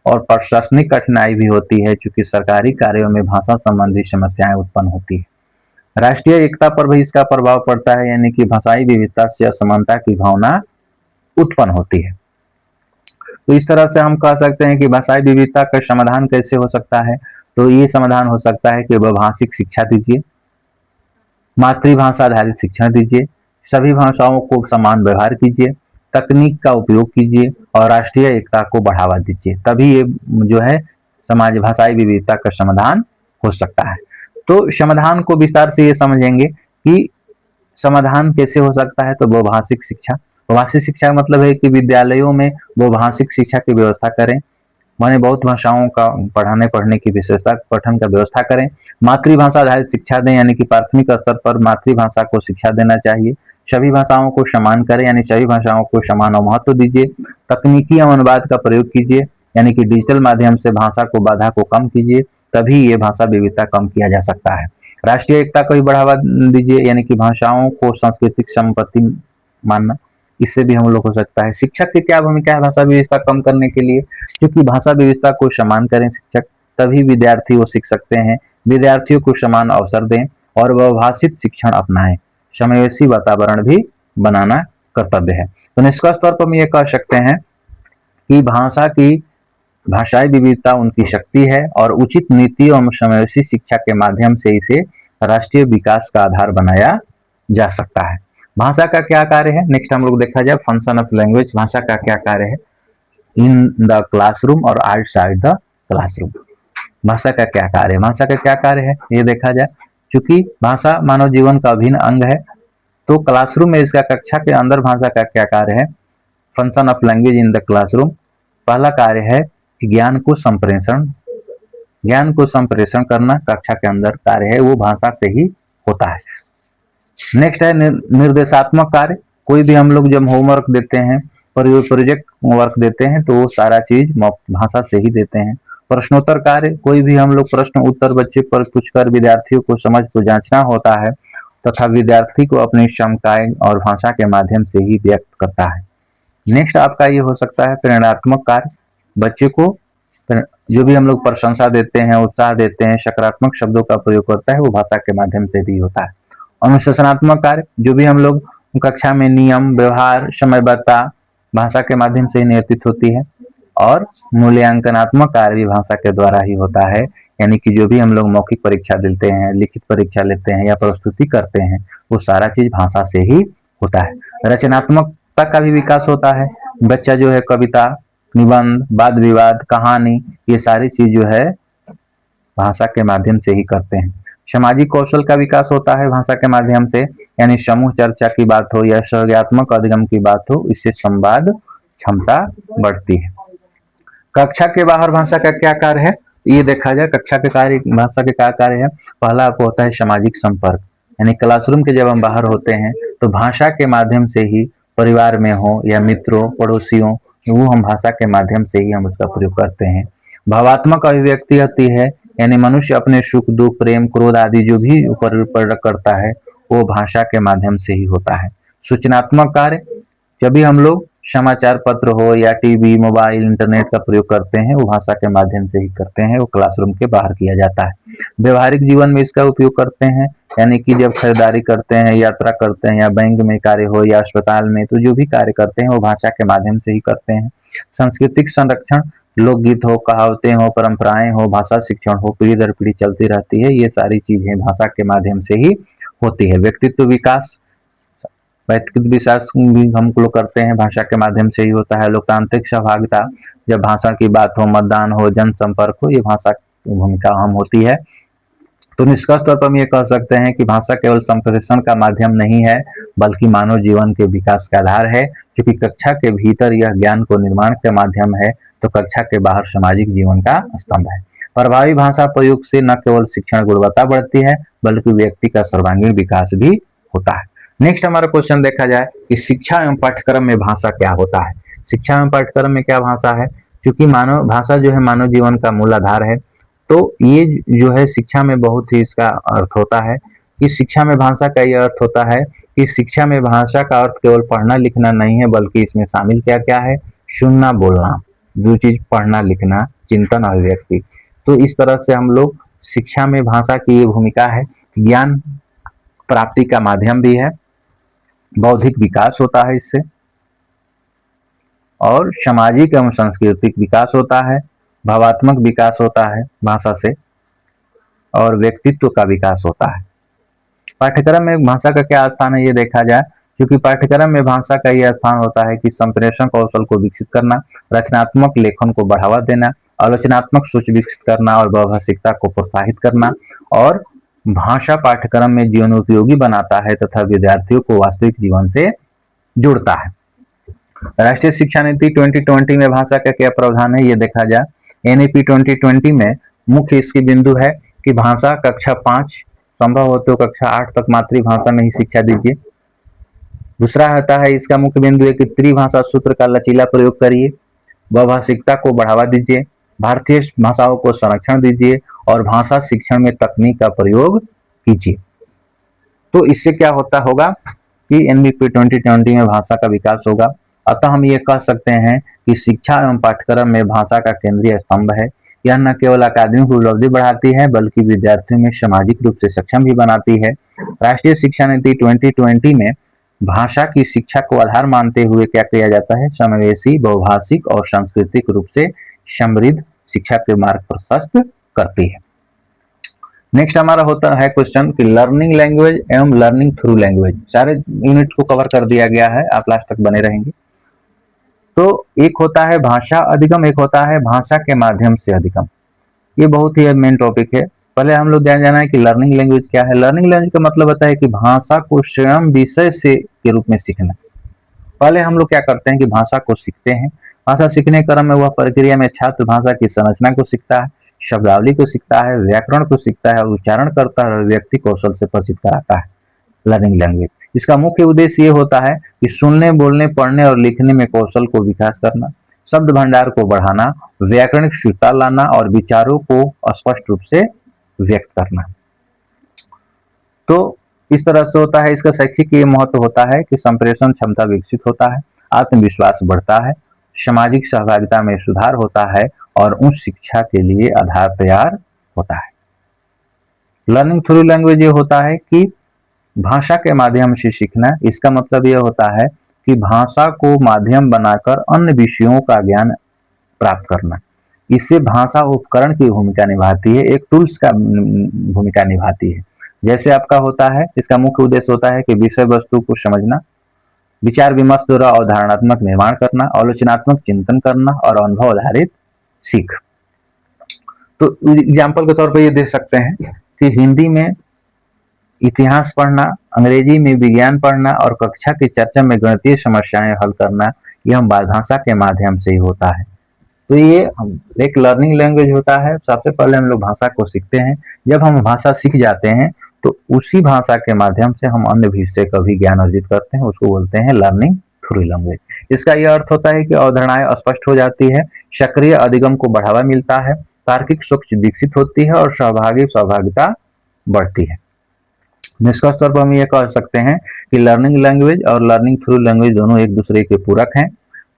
और प्रशासनिक कठिनाई भी होती है, क्योंकि सरकारी कार्यों में भाषा संबंधी समस्याएं उत्पन्न होती है। राष्ट्रीय एकता पर भी इसका प्रभाव पड़ता है, यानी कि भाषाई विविधता से असमानता की भावना उत्पन्न होती है। तो इस तरह से हम कह सकते हैं कि भाषाई विविधता का समाधान कैसे हो सकता है। तो ये समाधान हो सकता है कि बहुभाषिक शिक्षा दीजिए, मातृभाषा आधारित शिक्षण दीजिए, सभी भाषाओं को समान व्यवहार कीजिए, तकनीक का उपयोग कीजिए और राष्ट्रीय एकता को बढ़ावा दीजिए। तभी ये जो है समाज भाषाई विविधता का समाधान हो सकता है। तो समाधान को विस्तार से ये समझेंगे कि समाधान कैसे हो सकता है। तो बहुभाषिक शिक्षा, बहुभाषिक शिक्षा का मतलब है कि विद्यालयों में बहुभाषिक शिक्षा की व्यवस्था करें, माने बहुत भाषाओं का पढ़ाने पढ़ने की विशेषता पठन का व्यवस्था करें। मातृभाषा आधारित शिक्षा दें, यानी कि प्राथमिक स्तर पर मातृभाषा को शिक्षा देना चाहिए। सभी भाषाओं को समान करें, यानी सभी भाषाओं को समान महत्व दीजिए। तकनीकी एवं अनुवाद का प्रयोग कीजिए, यानी कि डिजिटल माध्यम से भाषा को बाधा को कम कीजिए, तभी ये भाषा विविधता कम किया जा सकता है। राष्ट्रीय एकता को भी बढ़ावा दीजिए, यानी कि भाषाओं को सांस्कृतिक संपत्ति मानना, इससे भी हम लोग हो सकता है। शिक्षक की क्या भूमिका है भाषा विविधता कम करने के लिए? क्योंकि भाषा विविधता को समान करें शिक्षक, तभी विद्यार्थी वो सीख सकते हैं। विद्यार्थियों को समान अवसर दें और बहुभाषिक शिक्षण अपनाएं। समावेशी वातावरण भी बनाना कर्तव्य है। तो निष्कर्ष तौर पर हम ये कह सकते हैं कि भाषाई विविधता उनकी शक्ति है और उचित नीति और समावेशी शिक्षा के माध्यम से इसे राष्ट्रीय विकास का आधार बनाया जा सकता है। भाषा का क्या कार्य है? नेक्स्ट हम लोग देखा जाए फंक्शन ऑफ लैंग्वेज, भाषा का क्या कार्य है इन द क्लासरूम और आउटसाइड द क्लासरूम। भाषा का क्या कार्य है? भाषा का क्या कार्य है ये देखा जाए। चूंकि भाषा मानव जीवन का अभिन्न अंग है, तो क्लासरूम में इसका कक्षा के अंदर भाषा का क्या कार्य है? Function of language in the classroom, पहला कार्य है कि ज्ञान को संप्रेषण करना कक्षा के अंदर कार्य है, वो भाषा से ही होता है। नेक्स्ट है निर्देशात्मक कार्य। कोई भी हम लोग जब होमवर्क देते हैं, प्रोजेक्ट वर्क देते हैं, तो वो सारा चीज भाषा से ही देते हैं। प्रश्नोत्तर कार्य, कोई भी हम लोग प्रश्न उत्तर बच्चे पर पूछकर विद्यार्थियों को समझ को जांचना होता है तथा विद्यार्थी को अपनी क्षमताएं और भाषा के माध्यम से ही व्यक्त करता है। नेक्स्ट आपका ये हो सकता है प्रेरणात्मक कार्य। बच्चे को जो भी हम लोग प्रशंसा देते हैं, उत्साह देते हैं, सकारात्मक शब्दों का प्रयोग करता है, वो भाषा के माध्यम से भी होता है। अनुशासनात्मक कार्य, जो भी हम लोग कक्षा में नियम व्यवहार समयबद्धता भाषा के माध्यम से ही नियंत्रित होती है। और मूल्यांकनात्मक कार्य भी भाषा के द्वारा ही होता है, यानी कि जो भी हम लोग मौखिक परीक्षा देते हैं, लिखित परीक्षा लेते हैं या प्रस्तुति करते हैं, वो सारा चीज भाषा से ही होता है। रचनात्मकता का भी विकास होता है। बच्चा जो है कविता, निबंध, वाद विवाद, कहानी, ये सारी चीज जो है भाषा के माध्यम से ही करते हैं। सामाजिक कौशल का विकास होता है भाषा के माध्यम से, यानी समूह चर्चा की बात हो या सहयोगात्मक अधिगम की बात हो, इससे संवाद क्षमता बढ़ती है। कक्षा के बाहर भाषा का क्या कार्य है ये देखा जाए। कक्षा के कार्य भाषा के क्या कार्य है? पहला आपको होता है सामाजिक संपर्क, यानी क्लासरूम के जब हम बाहर होते हैं तो भाषा के माध्यम से ही परिवार में हो या मित्रों पड़ोसियों, वो हम भाषा के माध्यम से ही हम उसका प्रयोग करते हैं। भावात्मक अभिव्यक्ति होती है, यानी मनुष्य अपने सुख दुख प्रेम क्रोध आदि जो भी प्रकट करता है वो भाषा के माध्यम से ही होता है। सूचनात्मक कार्य, जब भी हम लोग समाचार पत्र हो या टीवी मोबाइल इंटरनेट का प्रयोग करते हैं, वो भाषा के माध्यम से ही करते हैं, वो क्लासरूम के बाहर किया जाता है। व्यवहारिक जीवन में इसका उपयोग करते हैं, यानी कि जब खरीदारी करते हैं, यात्रा करते हैं या बैंक में कार्य हो या अस्पताल में, तो जो भी कार्य करते हैं वो भाषा के माध्यम से ही करते हैं। सांस्कृतिक संरक्षण, लोकगीत हो, कहावतें हो, परंपराएं हो, भाषा शिक्षण हो, पीढ़ी दर पीढ़ी चलती रहती है, ये सारी चीजें भाषा के माध्यम से ही होती है। व्यक्तित्व विकास भी हम लोग करते हैं, भाषा के माध्यम से ही होता है। लोकतांत्रिक सहभागिता, जब भाषा की बात हो, मतदान हो, जनसंपर्क हो, ये भाषा की भूमिका अहम होती है। तो निष्कर्ष तौर पर हम ये कह सकते हैं कि भाषा केवल संप्रेषण का माध्यम नहीं है, बल्कि मानव जीवन के विकास का आधार है। क्योंकि कक्षा के भीतर यह ज्ञान को निर्माण के माध्यम है, तो कक्षा के बाहर सामाजिक जीवन का स्तंभ है। प्रभावी भाषा प्रयोग से न केवल शिक्षण गुणवत्ता बढ़ती है, बल्कि व्यक्ति का सर्वांगीण विकास भी होता है। नेक्स्ट हमारा क्वेश्चन देखा जाए कि शिक्षा एवं पाठ्यक्रम में भाषा क्या होता है। शिक्षा एवं पाठ्यक्रम में क्या भाषा है? क्योंकि मानव भाषा जो है मानव जीवन का मूल आधार है, तो ये जो है शिक्षा में बहुत ही इसका अर्थ होता है कि शिक्षा में भाषा का यह अर्थ होता है कि शिक्षा में भाषा का अर्थ केवल पढ़ना लिखना नहीं है, बल्कि इसमें शामिल क्या क्या है? सुनना बोलना, जो चीज पढ़ना लिखना, चिंतन अभिव्यक्ति। तो इस तरह से हम लोग शिक्षा में भाषा की ये भूमिका है। ज्ञान प्राप्ति का माध्यम भी है, बौद्धिक विकास होता है इससे, और सामाजिक एवं सांस्कृतिक विकास होता है, भावात्मक विकास होता है भाषा से, और व्यक्तित्व का विकास होता है। पाठ्यक्रम में भाषा का क्या स्थान है ये देखा जाए। क्योंकि पाठ्यक्रम में भाषा का यह स्थान होता है कि संप्रेषण कौशल को विकसित करना, रचनात्मक लेखन को बढ़ावा देना, आलोचनात्मक सोच विकसित करना और बहुभाषिकता को प्रोत्साहित करना। और भाषा पाठ्यक्रम में जीवन उपयोगी बनाता है तथा विद्यार्थियों को वास्तविक जीवन से जोड़ता है। राष्ट्रीय शिक्षा नीति 2020 में भाषा का क्या प्रावधान है ये देखा जाए। एनईपी 2020 में मुख्य इसकी बिंदु है कि भाषा कक्षा 5, संभव हो तो कक्षा 8 तक मातृभाषा में ही शिक्षा दीजिए। दूसरा होता है इसका मुख्य बिंदु है कि त्रिभाषा सूत्र का लचीला प्रयोग करिए, बहुभाषिकता को बढ़ावा दीजिए, भारतीय भाषाओं को संरक्षण दीजिए और भाषा शिक्षण में तकनीक का प्रयोग कीजिए। तो इससे क्या होगा कि एनईपी 2020 में भाषा का विकास होगा। अतः हम ये कह सकते हैं कि शिक्षा एवं पाठ्यक्रम में भाषा का केंद्रीय स्तंभ है। यह न केवल अकादमिक उपलब्धि बढ़ाती है बल्कि विद्यार्थियों में सामाजिक रूप से सक्षम भी बनाती है। राष्ट्रीय शिक्षा नीति 2020 में भाषा की शिक्षा को आधार मानते हुए क्या किया जाता है, समावेशी, बहुभाषिक और सांस्कृतिक रूप से समृद्ध शिक्षा के मार्ग प्रशस्त करती है। नेक्स्ट हमारा होता है क्वेश्चन कि लर्निंग लैंग्वेज एवं लर्निंग थ्रू लैंग्वेज। सारे यूनिट को कवर कर दिया गया है, आप लास्ट तक बने रहेंगे। तो एक होता है भाषा अधिगम, एक होता है भाषा के माध्यम से अधिगम। ये बहुत ही मेन टॉपिक है। पहले हम लोग जाना है कि लर्निंग लैंग्वेज क्या है। लर्निंग लैंग्वेज का मतलब होता है कि भाषा को स्वयं विषय से के रूप में सीखना। पहले हम लोग क्या करते हैं कि भाषा को सीखते हैं। भाषा सीखने के क्रम में वह प्रक्रिया में छात्र भाषा की संरचना को सीखता है, शब्दावली को सीखता है, व्याकरण को सीखता है, उच्चारण करता है और व्यक्ति कौशल से परिचित कराता है। लर्निंग लैंग्वेज इसका मुख्य उद्देश्य ये होता है कि सुनने, बोलने, पढ़ने और लिखने में कौशल को विकास करना, शब्द भंडार को बढ़ाना, व्याकरणिक शुद्धता लाना और विचारों को स्पष्ट रूप से व्यक्त करना। तो इस तरह से होता है। इसका शैक्षिक ये महत्व होता है कि संप्रेषण क्षमता विकसित होता है, आत्मविश्वास बढ़ता है, सामाजिक सहभागिता में सुधार होता है और उच्च शिक्षा के लिए आधार तैयार होता है। लर्निंग थ्रू लैंग्वेज ये होता है कि भाषा के माध्यम से सीखना। इसका मतलब यह होता है कि भाषा को माध्यम बनाकर अन्य विषयों का ज्ञान प्राप्त करना। इससे भाषा उपकरण की भूमिका निभाती है, एक टूल्स का भूमिका निभाती है। जैसे आपका होता है, इसका मुख्य उद्देश्य होता है कि विषय वस्तु को समझना, विचार विमर्श द्वारा अवधारणात्मक निर्माण करना, आलोचनात्मक चिंतन करना और अनुभव आधारित सीख। तो एग्जाम्पल के तौर पर ये देख सकते हैं कि हिंदी में इतिहास पढ़ना, अंग्रेजी में विज्ञान पढ़ना और कक्षा की चर्चा में गणितीय समस्याएं हल करना, यह भाषा के माध्यम से ही होता है। तो ये एक लर्निंग लैंग्वेज होता है। सबसे पहले हम लोग भाषा को सीखते हैं। जब हम भाषा सीख जाते हैं तो उसी भाषा के माध्यम से हम अन्य विषय का भी ज्ञान अर्जित करते हैं, उसको बोलते हैं लर्निंग थ्रू लैंग्वेज। इसका यह अर्थ होता है कि अवधारणाएं स्पष्ट हो जाती है, सक्रिय अधिगम को बढ़ावा मिलता है, तार्किक सोच विकसित होती है और सहभागिता बढ़ती है। निष्कर्ष तौर पर हम ये कह सकते हैं कि लर्निंग लैंग्वेज और लर्निंग थ्रू लैंग्वेज दोनों एक दूसरे के पूरक हैं।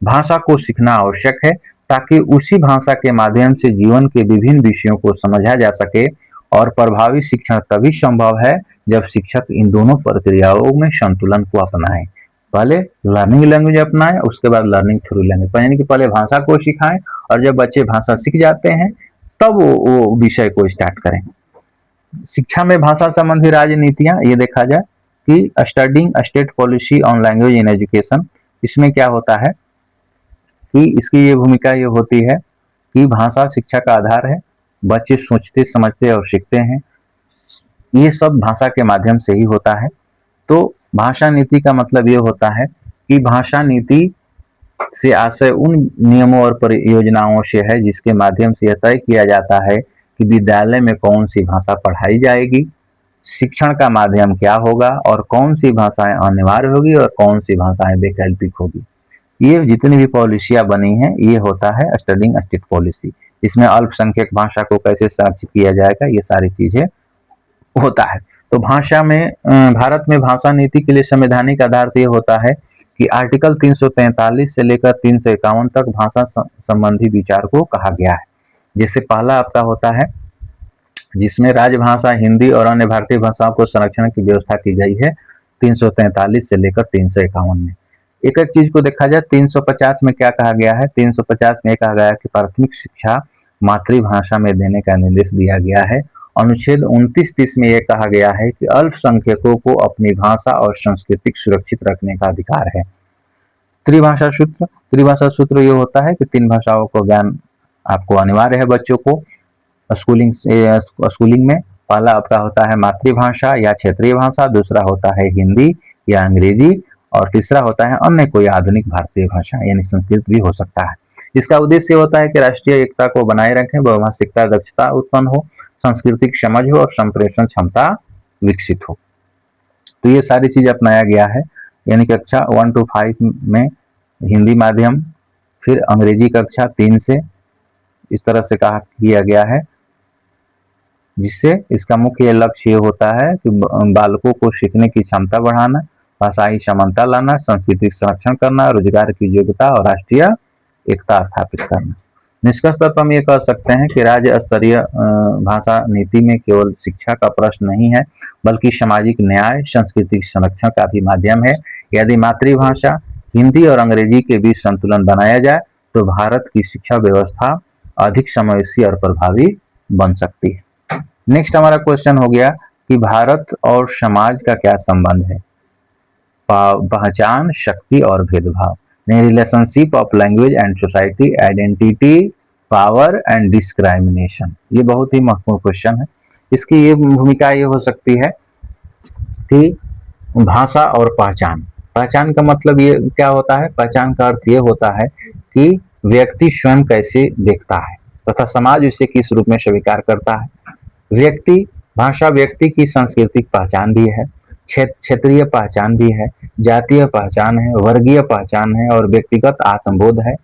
भाषा को सीखना आवश्यक है ताकि उसी भाषा के माध्यम से जीवन के विभिन्न विषयों को समझा जा सके और प्रभावी शिक्षण तभी संभव है जब शिक्षक इन दोनों प्रक्रियाओं में संतुलन को अपनाएं। पहले लर्निंग लैंग्वेज अपनाएं, उसके बाद लर्निंग थ्रू लैंग्वेज, यानी कि पहले भाषा को सिखाएं और जब बच्चे भाषा सीख जाते हैं तब वो विषय को स्टार्ट करें। शिक्षा में भाषा संबंधी राजनीतियां ये देखा जाए कि studying state policy on language in education. इसमें क्या होता है कि इसकी ये भूमिका ये होती है कि भाषा शिक्षा का आधार है, बच्चे सोचते, समझते और सीखते हैं, ये सब भाषा के माध्यम से ही होता है। तो भाषा नीति का मतलब ये होता है कि भाषा नीति से आशय उन नियमों और परियोजनाओं से है जिसके माध्यम से यह तय किया जाता है कि विद्यालय में कौन सी भाषा पढ़ाई जाएगी, शिक्षण का माध्यम क्या होगा और कौन सी भाषाएं अनिवार्य होगी और कौन सी भाषाएं वैकल्पिक होगी। ये जितनी भी पॉलिसियां बनी हैं ये होता है स्टडिंग स्टेट पॉलिसी। इसमें अल्पसंख्यक भाषा को कैसे संरक्षित किया जाएगा ये सारी चीजें होता है। तो भाषा में भारत में भाषा नीति के लिए संवैधानिक आधार तो ये होता है कि आर्टिकल 343 से लेकर 351 तक भाषा संबंधी विचार को कहा गया है। जैसे पहला आपका होता है जिसमें राजभाषा हिंदी और अन्य भारतीय भाषाओं को संरक्षण की व्यवस्था की गई है 343 से लेकर 351 में। एक एक चीज को देखा जाए, 350 में क्या कहा गया है, 350 में कहा गया है कि प्राथमिक शिक्षा मातृभाषा में देने का निर्देश दिया गया है। अनुच्छेद 29-30 में यह कहा गया है कि अल्पसंख्यकों को अपनी भाषा और संस्कृति सुरक्षित रखने का अधिकार है। त्रिभाषा सूत्र ये होता है कि 3 भाषाओं को ज्ञान आपको अनिवार्य है बच्चों को स्कूलिंग में। पहला आपका होता है मातृभाषा या क्षेत्रीय भाषा, दूसरा होता है हिंदी या अंग्रेजी और तीसरा होता है अन्य कोई आधुनिक भारतीय भाषा यानी संस्कृत भी हो सकता है। इसका उद्देश्य होता है कि राष्ट्रीय एकता को बनाए रखें, बहुभाषिकता दक्षता उत्पन्न हो, सांस्कृतिक समझ हो और संप्रेषण क्षमता विकसित हो। तो ये सारी चीज अपनाया गया है, यानी कक्षा 1 to 5 में हिंदी माध्यम, फिर अंग्रेजी कक्षा 3 से इस तरह से कहा किया गया है, जिससे इसका मुख्य लक्ष्य ये होता है कि बालकों को सीखने की क्षमता बढ़ाना, भाषाई समानता लाना, सांस्कृतिक संरक्षण करना, रोजगार की योग्यता और राष्ट्रीय एकता स्थापित करना। निष्कर्ष तौर पर हम ये कह सकते हैं कि राज्य स्तरीय भाषा नीति में केवल शिक्षा का प्रश्न नहीं है, बल्कि सामाजिक न्याय, सांस्कृतिक संरक्षण का भी माध्यम है। यदि मातृभाषा हिंदी और अंग्रेजी के बीच संतुलन बनाया जाए तो भारत की शिक्षा व्यवस्था अधिक समावेशी और प्रभावी बन सकती है। नेक्स्ट हमारा क्वेश्चन हो गया कि भारत और समाज का क्या संबंध है? पहचान, शक्ति और भेदभाव, relationship of language and society, identity, power and discrimination. ये बहुत ही महत्वपूर्ण क्वेश्चन है। इसकी ये भूमिका ये हो सकती है कि भाषा और पहचान। पहचान का मतलब ये क्या होता है? पहचान का अर्थ ये होता है कि व्यक्ति स्वयं कैसे देखता है तथा समाज इसे किस रूप में स्वीकार करता है। भाषा व्यक्ति की सांस्कृतिक पहचान भी है, क्षेत्रीय पहचान भी है, जातीय पहचान है, वर्गीय पहचान है और व्यक्तिगत आत्मबोध है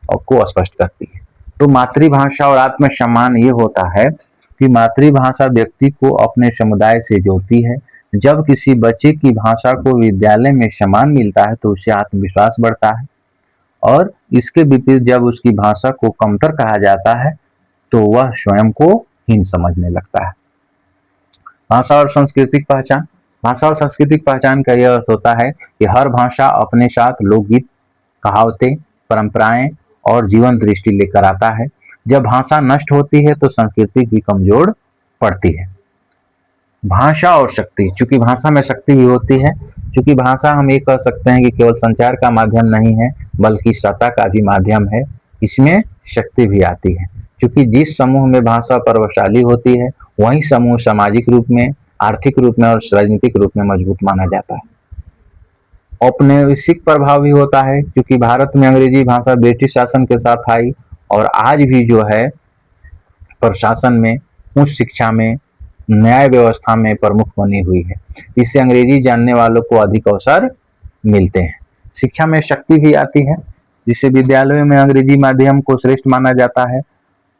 और को स्पष्ट करती है। तो मातृभाषा और आत्मसम्मान ये होता है कि मातृभाषा व्यक्ति को अपने समुदाय से जोड़ती है। जब किसी बच्चे की भाषा को विद्यालय में सम्मान मिलता है तो उसे आत्मविश्वास बढ़ता है, और इसके विपरीत जब उसकी भाषा को कमतर कहा जाता है तो वह स्वयं को हीन समझने लगता है। भाषा और सांस्कृतिक पहचान। भाषा और सांस्कृतिक पहचान का यह अर्थ होता है कि हर भाषा अपने साथ लोकगीत, कहावतें, परंपराएं और जीवन दृष्टि लेकर आता है। जब भाषा नष्ट होती है तो संस्कृति भी कमजोर पड़ती है। भाषा और शक्ति, चूंकि भाषा में शक्ति भी होती है, चूंकि भाषा हम ये कह सकते हैं कि केवल संचार का माध्यम नहीं है बल्कि सत्ता का भी माध्यम है, इसमें शक्ति भी आती है। क्योंकि जिस समूह में भाषा प्रभावशाली होती है वही समूह सामाजिक रूप में, आर्थिक रूप में और राजनीतिक रूप में मजबूत माना जाता है। औपनिवेशिक प्रभाव भी होता है, क्योंकि भारत में अंग्रेजी भाषा ब्रिटिश शासन के साथ आई और आज भी जो है प्रशासन में, उच्च शिक्षा में, न्याय व्यवस्था में प्रमुख बनी हुई है। इससे अंग्रेजी जानने वालों को अधिक अवसर मिलते हैं। शिक्षा में शक्ति भी आती है, जिससे विद्यालयों में अंग्रेजी माध्यम को श्रेष्ठ माना जाता है,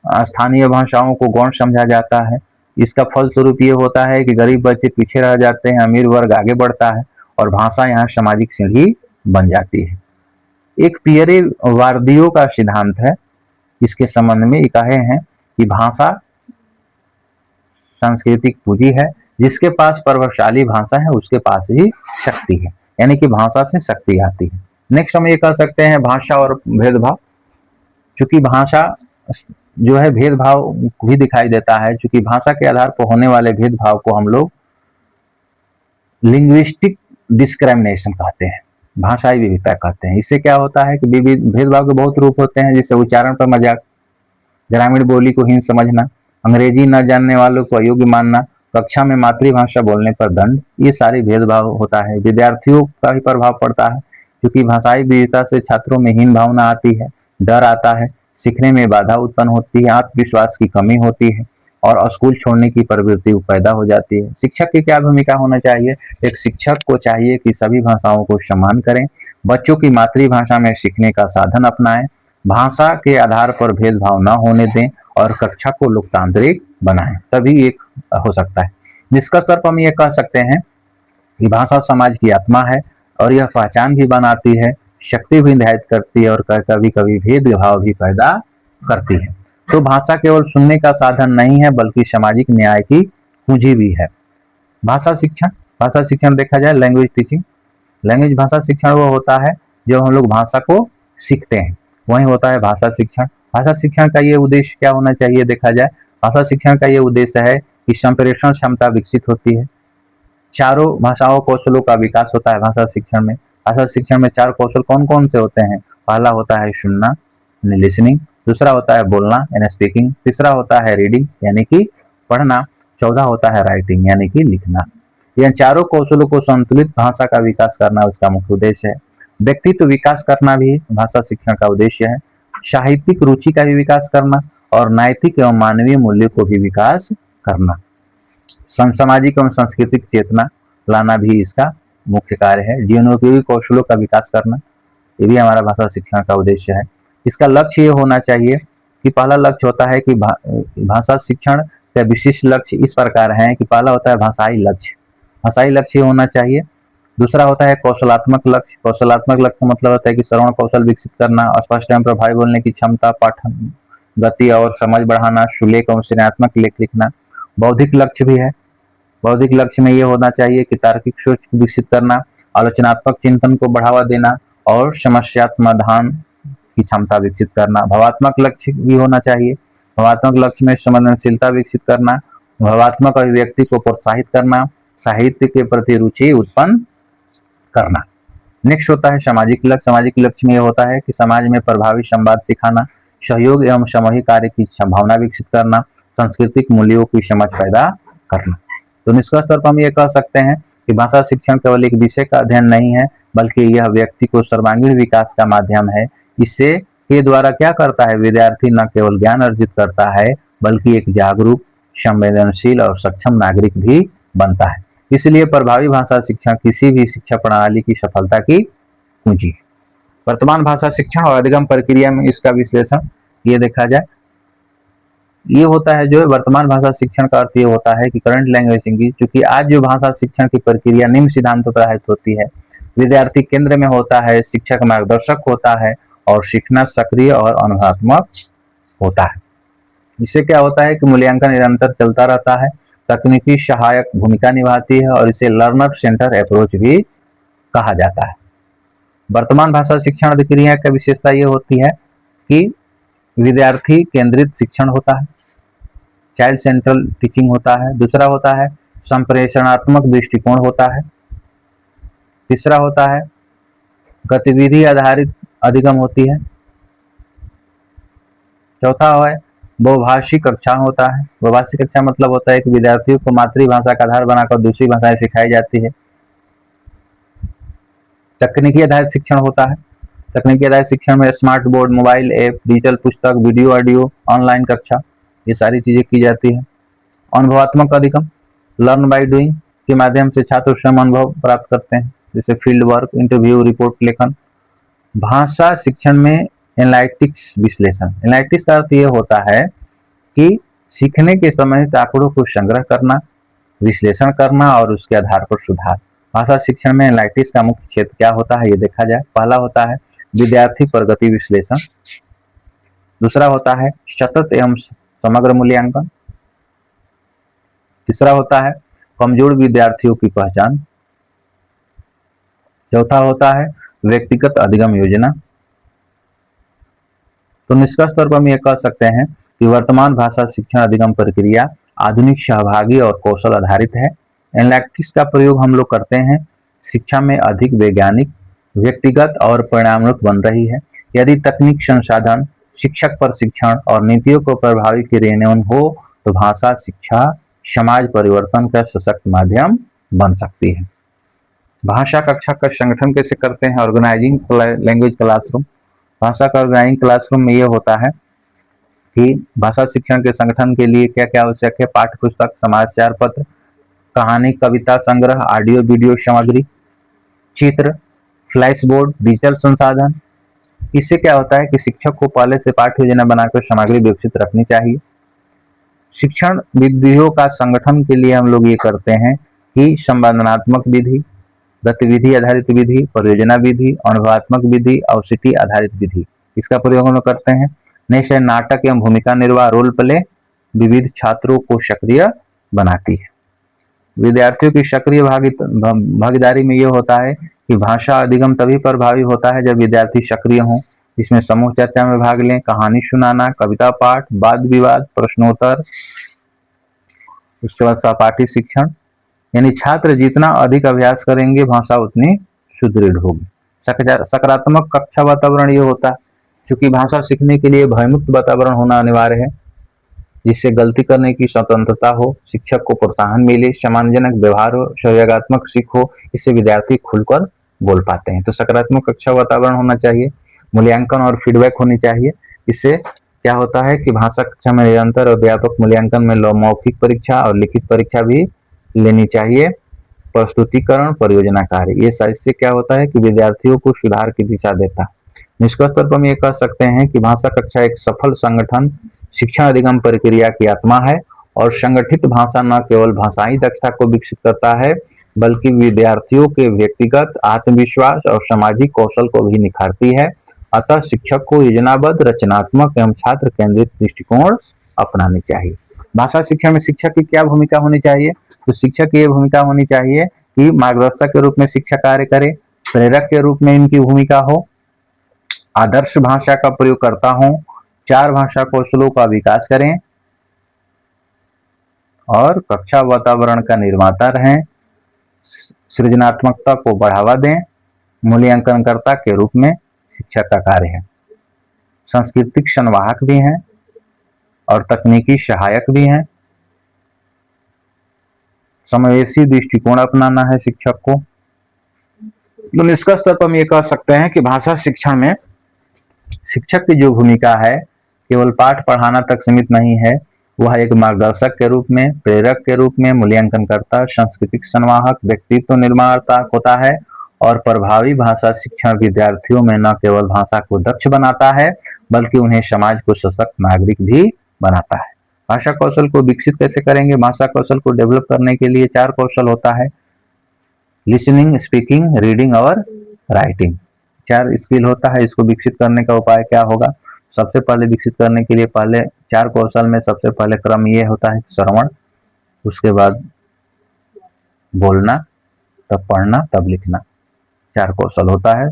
स्थानीय भाषाओं को गौण समझा जाता है। इसका फलस्वरूप ये होता है कि गरीब बच्चे पीछे रह जाते हैं, अमीर वर्ग आगे बढ़ता है और भाषा यहाँ सामाजिक सीढ़ी बन जाती है। एक पियरे वार्दियो का सिद्धांत है, इसके संबंध में कहे हैं कि भाषा सांस्कृतिक पूंजी है, जिसके पास प्रभावशाली भाषा है उसके पास ही शक्ति है, यानी कि भाषा से शक्ति आती है। नेक्स्ट हम ये कह सकते हैं भाषा और भेदभाव। चूंकि भाषा जो है भेदभाव भी दिखाई देता है, क्योंकि भाषा के आधार पर होने वाले भेदभाव को हम लोग लिंग्विस्टिक डिस्क्रिमिनेशन कहते हैं, भाषाई विविधता कहते हैं। इससे क्या होता है कि भेदभाव के बहुत रूप होते हैं, जैसे उच्चारण पर मजाक, ग्रामीण बोली को हीन समझना, अंग्रेजी न जानने वालों को अयोग्य मानना, कक्षा में मातृभाषा बोलने पर दंड, ये सारे भेदभाव होता है। विद्यार्थियों का भी प्रभाव पड़ता है, क्योंकि भाषाई विविधता से छात्रों में हीन भावना आती है, डर आता है, सीखने में बाधा उत्पन्न होती है, आत्मविश्वास की कमी होती है और स्कूल छोड़ने की प्रवृत्ति पैदा हो जाती है। शिक्षक की क्या भूमिका होना चाहिए? एक शिक्षक को चाहिए कि सभी भाषाओं को सम्मान करें, बच्चों की मातृभाषा में सीखने का साधन अपनाएं, भाषा के आधार पर भेदभाव न होने दें और कक्षा को लोकतांत्रिक बनाएं, तभी एक हो सकता है। निष्कर्ष पर हम ये कह सकते हैं कि भाषा समाज की आत्मा है और यह पहचान भी बनाती है, शक्ति भी निर्धारित करती है और कभी कभी भेदभाव भी पैदा करती है। तो भाषा केवल सुनने का साधन नहीं है बल्कि सामाजिक न्याय की पूंजी भी है। भाषा शिक्षण देखा जाए, लैंग्वेज टीचिंग, लैंग्वेज भाषा शिक्षण वो होता है जब हम लोग भाषा को सीखते हैं, वही होता है भाषा शिक्षण। भाषा शिक्षण का ये उद्देश्य क्या होना चाहिए देखा जाए, भाषा शिक्षण का ये उद्देश्य है कि संप्रेषण क्षमता विकसित होती है, चारों भाषाओं कौशलों का विकास होता है भाषा शिक्षण में। भाषा शिक्षण में 4 कौशल कौन कौन से होते हैं? पहला होता है सुनना, लिसनिंग, दूसरा होता है बोलना यानी स्पीकिंग, तीसरा होता है रीडिंग यानी कि पढ़ना, 14 होता है राइटिंग यानी कि लिखना। यह चारों कौशलों को संतुलित भाषा का विकास करना उसका मुख्य उद्देश्य है। व्यक्तित्व विकास करना भी भाषा शिक्षण का उद्देश्य है। साहित्यिक रुचि का भी विकास करना और नैतिक एवं मानवीय मूल्यों को भी विकास करना। सामाजिक एवं सांस्कृतिक चेतना लाना भी इसका मुख्य कार्य है। जीवनोपयोगी कौशलों का विकास करना, ये भी हमारा भाषा शिक्षण का उद्देश्य है। इसका लक्ष्य ये होना चाहिए कि पहला लक्ष्य होता है कि भाषा शिक्षण का विशिष्ट लक्ष्य इस प्रकार है कि पहला होता है भाषाई लक्ष्य, भाषाई लक्ष्य होना चाहिए। दूसरा होता है कौशलात्मक लक्ष्य, कौशलात्मक लक्ष्य का मतलब होता है कि श्रवण कौशल विकसित करना, स्पष्ट एवं प्रभावी बोलने की क्षमता, पाठन गति और समझ बढ़ाना, सुलेख एवं सृजनात्मक लेख लिखना। बौद्धिक लक्ष्य भी है, बौद्धिक लक्ष्य में ये होना चाहिए कि तार्किक सोच विकसित करना, आलोचनात्मक चिंतन को बढ़ावा देना और समस्या समाधान की क्षमता विकसित करना। भावात्मक लक्ष्य भी होना चाहिए, भावात्मक लक्ष्य में संवेदनशीलता विकसित करना, भावात्मक अभिव्यक्ति को प्रोत्साहित करना, साहित्य के प्रति रुचि उत्पन्न करना। नेक्स्ट होता है सामाजिक लक्ष्य। सामाजिक लक्ष्य में यह होता है कि समाज में प्रभावी संवाद सिखाना, सहयोग एवं सामूहिक कार्य की संभावना विकसित करना, सांस्कृतिक मूल्यों की समझ पैदा करना। तो निष्कर्ष तौर पर हम ये कह सकते हैं कि भाषा शिक्षण केवल एक विषय का अध्ययन नहीं है, बल्कि यह व्यक्ति को सर्वांगीण विकास का माध्यम है। इससे के द्वारा क्या करता है, विद्यार्थी न केवल ज्ञान अर्जित करता है बल्कि एक जागरूक, संवेदनशील और सक्षम नागरिक भी बनता है। इसलिए प्रभावी भाषा शिक्षण किसी भी शिक्षा प्रणाली की सफलता की कुंजी है। वर्तमान भाषा शिक्षण और अधिगम प्रक्रिया में इसका विश्लेषण ये देखा जाए, ये होता है जो वर्तमान भाषा शिक्षण का अर्थ ये होता है कि करंट लैंग्वेज इंग्लिश, क्योंकि आज जो भाषा शिक्षण की प्रक्रिया निम्न सिद्धांतों पर आधारित होती है। विद्यार्थी केंद्र में होता है, शिक्षक मार्गदर्शक होता है और सीखना सक्रिय और अनुभवात्मक होता है। इससे क्या होता है कि मूल्यांकन निरंतर चलता रहता है, तकनीकी सहायक भूमिका निभाती है और इसे लर्नर सेंटर अप्रोच भी कहा जाता है। वर्तमान भाषा शिक्षण प्रक्रिया की विशेषता ये होती है कि विद्यार्थी केंद्रित शिक्षण होता है, चाइल्ड सेंट्रल टीचिंग होता है। दूसरा होता है संप्रेषणात्मक दृष्टिकोण होता है। तीसरा होता है गतिविधि आधारित अधिगम होती है। चौथा है बहुभाषिक कक्षा होता है। बहुभाषिक कक्षा मतलब होता है कि विद्यार्थियों को मातृभाषा का आधार बनाकर दूसरी भाषाएं सिखाई जाती है। तकनीकी आधारित शिक्षण होता है। तकनीकी आधारित शिक्षण में smart board, mobile app, digital पुस्तक, वीडियो ऑडियो, ऑनलाइन कक्षा, ये सारी चीजें की जाती है। अनुभवात्मक अधिगम, लर्न बाय डूइंग के माध्यम से छात्र स्वयं अनुभव प्राप्त करते हैं, जैसे फील्ड वर्क, इंटरव्यू, रिपोर्ट लेखन। भाषा शिक्षण में एनालिटिक्स विश्लेषण। एनालिटिक्स का अर्थ यह होता है कि सीखने के समय आंकड़ों को संग्रह करना, विश्लेषण करना और उसके आधार पर सुधार। भाषा शिक्षण में एनालिटिक्स का मुख्य क्षेत्र क्या होता है ये देखा जाए। पहला होता है विद्यार्थी प्रगति विश्लेषण। दूसरा होता है सतत एवं समग्र मूल्यांकन। तीसरा होता है कमजोर विद्यार्थियों की पहचान। चौथा होता है व्यक्तिगत अधिगम योजना। तो निष्कर्ष तौर पर हम ये कह सकते हैं कि वर्तमान भाषा शिक्षण अधिगम प्रक्रिया आधुनिक, सहभागी और कौशल आधारित है। एनालिटिक्स का प्रयोग हम लोग करते हैं, शिक्षा में अधिक वैज्ञानिक, व्यक्तिगत और परिणामोन्मुख बन रही है। यदि तकनीक, संसाधन, शिक्षक प्रशिक्षण और नीतियों को प्रभावी क्रियान्वयन हो तो भाषा शिक्षा समाज परिवर्तन का सशक्त माध्यम बन सकती है। भाषा कक्षा का संगठन कैसे करते हैं? Organising language classroom. भाषा का ऑर्गेनाइजिंग क्लासरूम में ये होता है कि भाषा शिक्षण के संगठन के लिए क्या क्या आवश्यक है? पाठ्य पुस्तक, समाचार पत्र, कहानी, कविता संग्रह, ऑडियो वीडियो सामग्री, चित्र, फ्लैश बोर्ड, डिजिटल संसाधन। इससे क्या होता है कि शिक्षक को पहले से पाठ्य योजना बनाकर सामग्री विकसित रखनी चाहिए। शिक्षण विधियों का संगठन के लिए हम लोग ये करते हैं कि संवादनात्मक विधि, गतिविधि आधारित विधि, परियोजना विधि, अनुभवात्मक विधि, औचित्य आधारित विधि, इसका प्रयोग हम लोग करते हैं। नेक्स्ट है नाटक एवं भूमिका निर्वाह, रोल प्ले, विविध छात्रों को सक्रिय बनाती है। विद्यार्थियों की सक्रिय भागीदारी में ये होता है कि भाषा अधिगम तभी प्रभावी होता है जब विद्यार्थी सक्रिय हों। इसमें समूह चर्चा में भाग लें, कहानी सुनाना, कविता पाठ, वाद विवाद, प्रश्नोत्तर, उसके बाद सहपाठी शिक्षण। यानी छात्र जितना अधिक अभ्यास करेंगे भाषा उतनी सुदृढ़ होगी। सकारात्मक कक्षा वातावरण ये होता है, क्योंकि भाषा सीखने के लिए भयमुक्त वातावरण होना अनिवार्य है। जिससे गलती करने की स्वतंत्रता हो, शिक्षक को प्रोत्साहन मिले, सम्मानजनक व्यवहार हो, सहयोगात्मक सीख हो, इससे विद्यार्थी खुलकर बोल पाते हैं। तो सकारात्मक कक्षा वातावरण होना चाहिए, मूल्यांकन और फीडबैक होनी चाहिए। इससे क्या होता है कि भाषा कक्षा में निरंतर और व्यापक मूल्यांकन में मौखिक परीक्षा और लिखित परीक्षा भी लेनी चाहिए। प्रस्तुतिकरण, परियोजना कार्य, ये इससे क्या होता है कि विद्यार्थियों को सुधार की दिशा देता है। निष्कर्ष तौर पर हम ये कह सकते हैं कि भाषा कक्षा एक सफल संगठन शिक्षण अधिगम प्रक्रिया की आत्मा है और संगठित भाषा न केवल भाषाई दक्षता को विकसित करता है बल्कि विद्यार्थियों के व्यक्तिगत आत्मविश्वास और सामाजिक कौशल को भी निखारती है। अतः शिक्षक को योजनाबद्ध, रचनात्मक एवं छात्र केंद्रित दृष्टिकोण अपनानी चाहिए। भाषा शिक्षा में शिक्षक की क्या भूमिका होनी चाहिए? तो शिक्षक की यह भूमिका होनी चाहिए कि मार्गदर्शक के रूप में शिक्षा कार्य करे, प्रेरक के रूप में इनकी भूमिका हो, आदर्श भाषा का प्रयोग करता हूं, 4 भाषा कौशलों का विकास करें और कक्षा वातावरण का निर्माता रहें, सृजनात्मकता को बढ़ावा दें, मूल्यांकनकर्ता के रूप में शिक्षक का कार्य है, सांस्कृतिक संवाहक भी हैं और तकनीकी सहायक भी हैं, समावेशी दृष्टिकोण अपनाना है शिक्षक को। तो निष्कर्ष तौर पर हम ये कह सकते हैं कि भाषा शिक्षा में शिक्षक की जो भूमिका है केवल पाठ पढ़ाना तक सीमित नहीं है, वह एक मार्गदर्शक के रूप में, प्रेरक के रूप में, मूल्यांकनकर्ता, सांस्कृतिक संवाहक, व्यक्तित्व निर्माता होता है और प्रभावी भाषा शिक्षण विद्यार्थियों में न केवल भाषा को दक्ष बनाता है बल्कि उन्हें समाज को सशक्त नागरिक भी बनाता है। भाषा कौशल को विकसित कैसे करेंगे? भाषा कौशल को डेवलप करने के लिए 4 कौशल होता है, लिसनिंग, स्पीकिंग, रीडिंग और राइटिंग। 4 स्किल होता है। इसको विकसित करने का उपाय क्या होगा? सबसे पहले विकसित करने के लिए पहले 4 कौशल में सबसे पहले क्रम ये होता है श्रवण, उसके बाद बोलना, तब पढ़ना, तब लिखना, 4 कौशल होता है।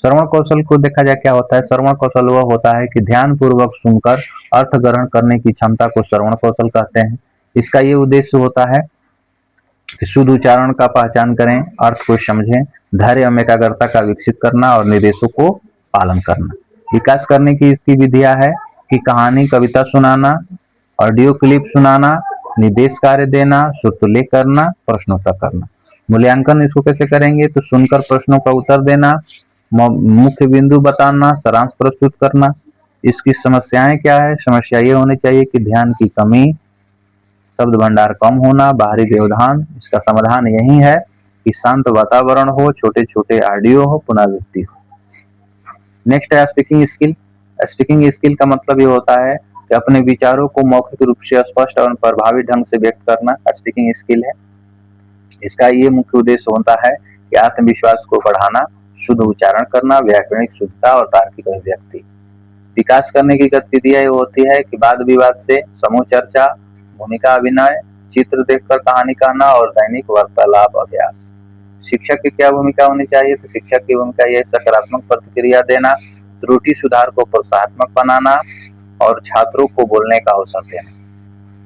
श्रवण कौशल को देखा जाए क्या होता है? श्रवण कौशल वह होता है कि ध्यान पूर्वक सुनकर अर्थ ग्रहण करने की क्षमता को श्रवण कौशल कहते हैं। इसका ये उद्देश्य होता है कि शुद्ध उच्चारण का पहचान करें, अर्थ को समझें, धैर्य एवं एकाग्रता का विकसित करना और निर्देशों को पालन करना। विकास करने की इसकी विधियां है कि कहानी, कविता सुनाना, ऑडियो क्लिप सुनाना, निर्देश कार्य देना, श्रुतलेख करना, प्रश्नोत्तर करना। मूल्यांकन इसको कैसे करेंगे? तो सुनकर प्रश्नों का उत्तर देना, मुख्य बिंदु बताना, सारांश प्रस्तुत करना। इसकी समस्याएं क्या है? समस्या ये होनी चाहिए कि ध्यान की कमी, शब्द भंडार कम होना, बाहरी व्यवधान। इसका समाधान यही है कि शांत वातावरण हो, छोटे छोटे ऑडियो हो, पुनरावृत्ति हो। नेक्स्ट है स्पीकिंग स्किल। स्पीकिंग स्किल का मतलब ये होता है कि अपने विचारों को मौखिक रूप से स्पष्ट और प्रभावी ढंग से व्यक्त करना स्पीकिंग स्किल है। इसका ये मुख्य उद्देश्य होता है कि आत्मविश्वास को बढ़ाना, शुद्ध उच्चारण करना, व्याकरणिक शुद्धता और तार्किक अभिव्यक्ति। विकास करने की गतिविधियां ये होती है कि वाद विवाद से समूह चर्चा, भूमिका अभिनय, चित्र देखकर कहानी कहना और दैनिक वार्तालाप अभ्यास। शिक्षक की क्या भूमिका होनी चाहिए? तो शिक्षक की भूमिका यह सकारात्मक प्रतिक्रिया देना, त्रुटि सुधार को प्रोत्साहनात्मक बनाना और छात्रों को बोलने का अवसर देना।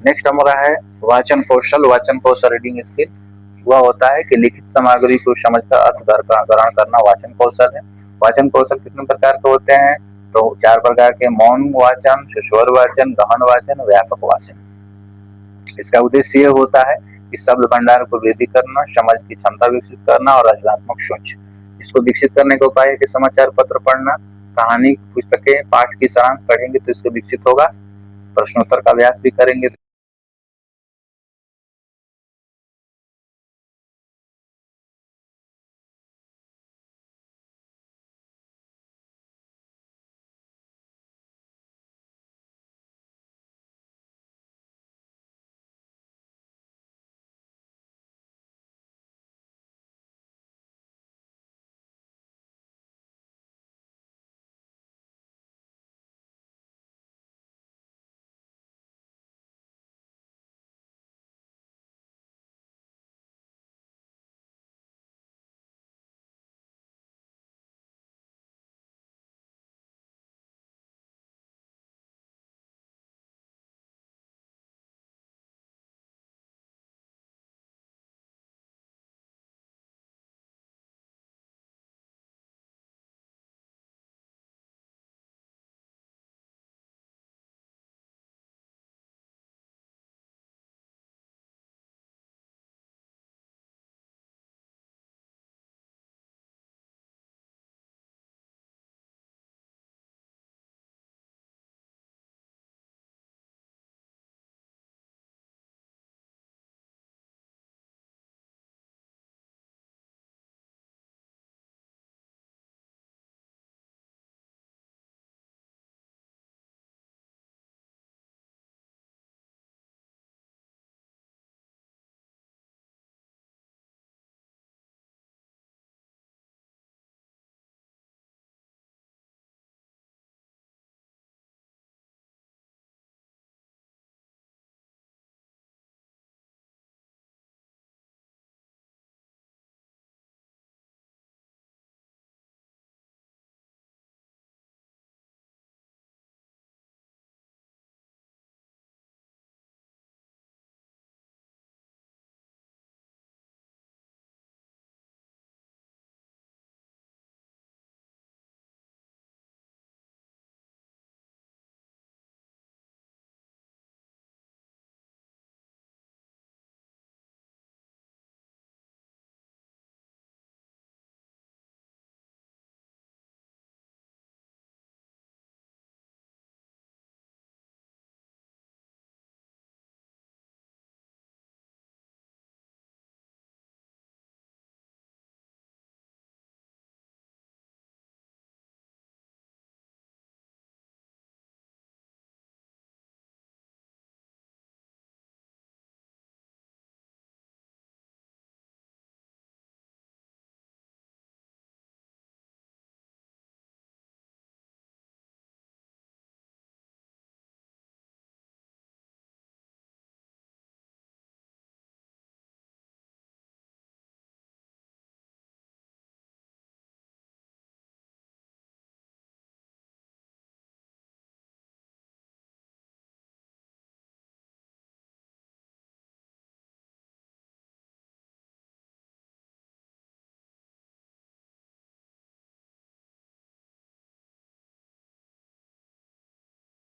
नेक्स्ट हमारा है वाचन कौशल। वाचन कौशल रीडिंग स्किल वह होता है कि लिखित सामग्री को समझकर अर्थ ग्रहण करना वाचन कौशल है। वाचन कौशल कितने प्रकार के होते हैं? तो 4 प्रकार के, मौन वाचन, स्वर वाचन, गहन वाचन, व्यापक वाचन। इसका उद्देश्य ये होता है कि शब्द भंडार को वृद्धि करना, समझ की क्षमता विकसित करना और रचनात्मक सोच। इसको विकसित करने का उपाय है कि समाचार पत्र पढ़ना, कहानी, पुस्तकें, पाठ की सारांश पढ़ेंगे तो इसको विकसित होगा। प्रश्नोत्तर का अभ्यास भी करेंगे।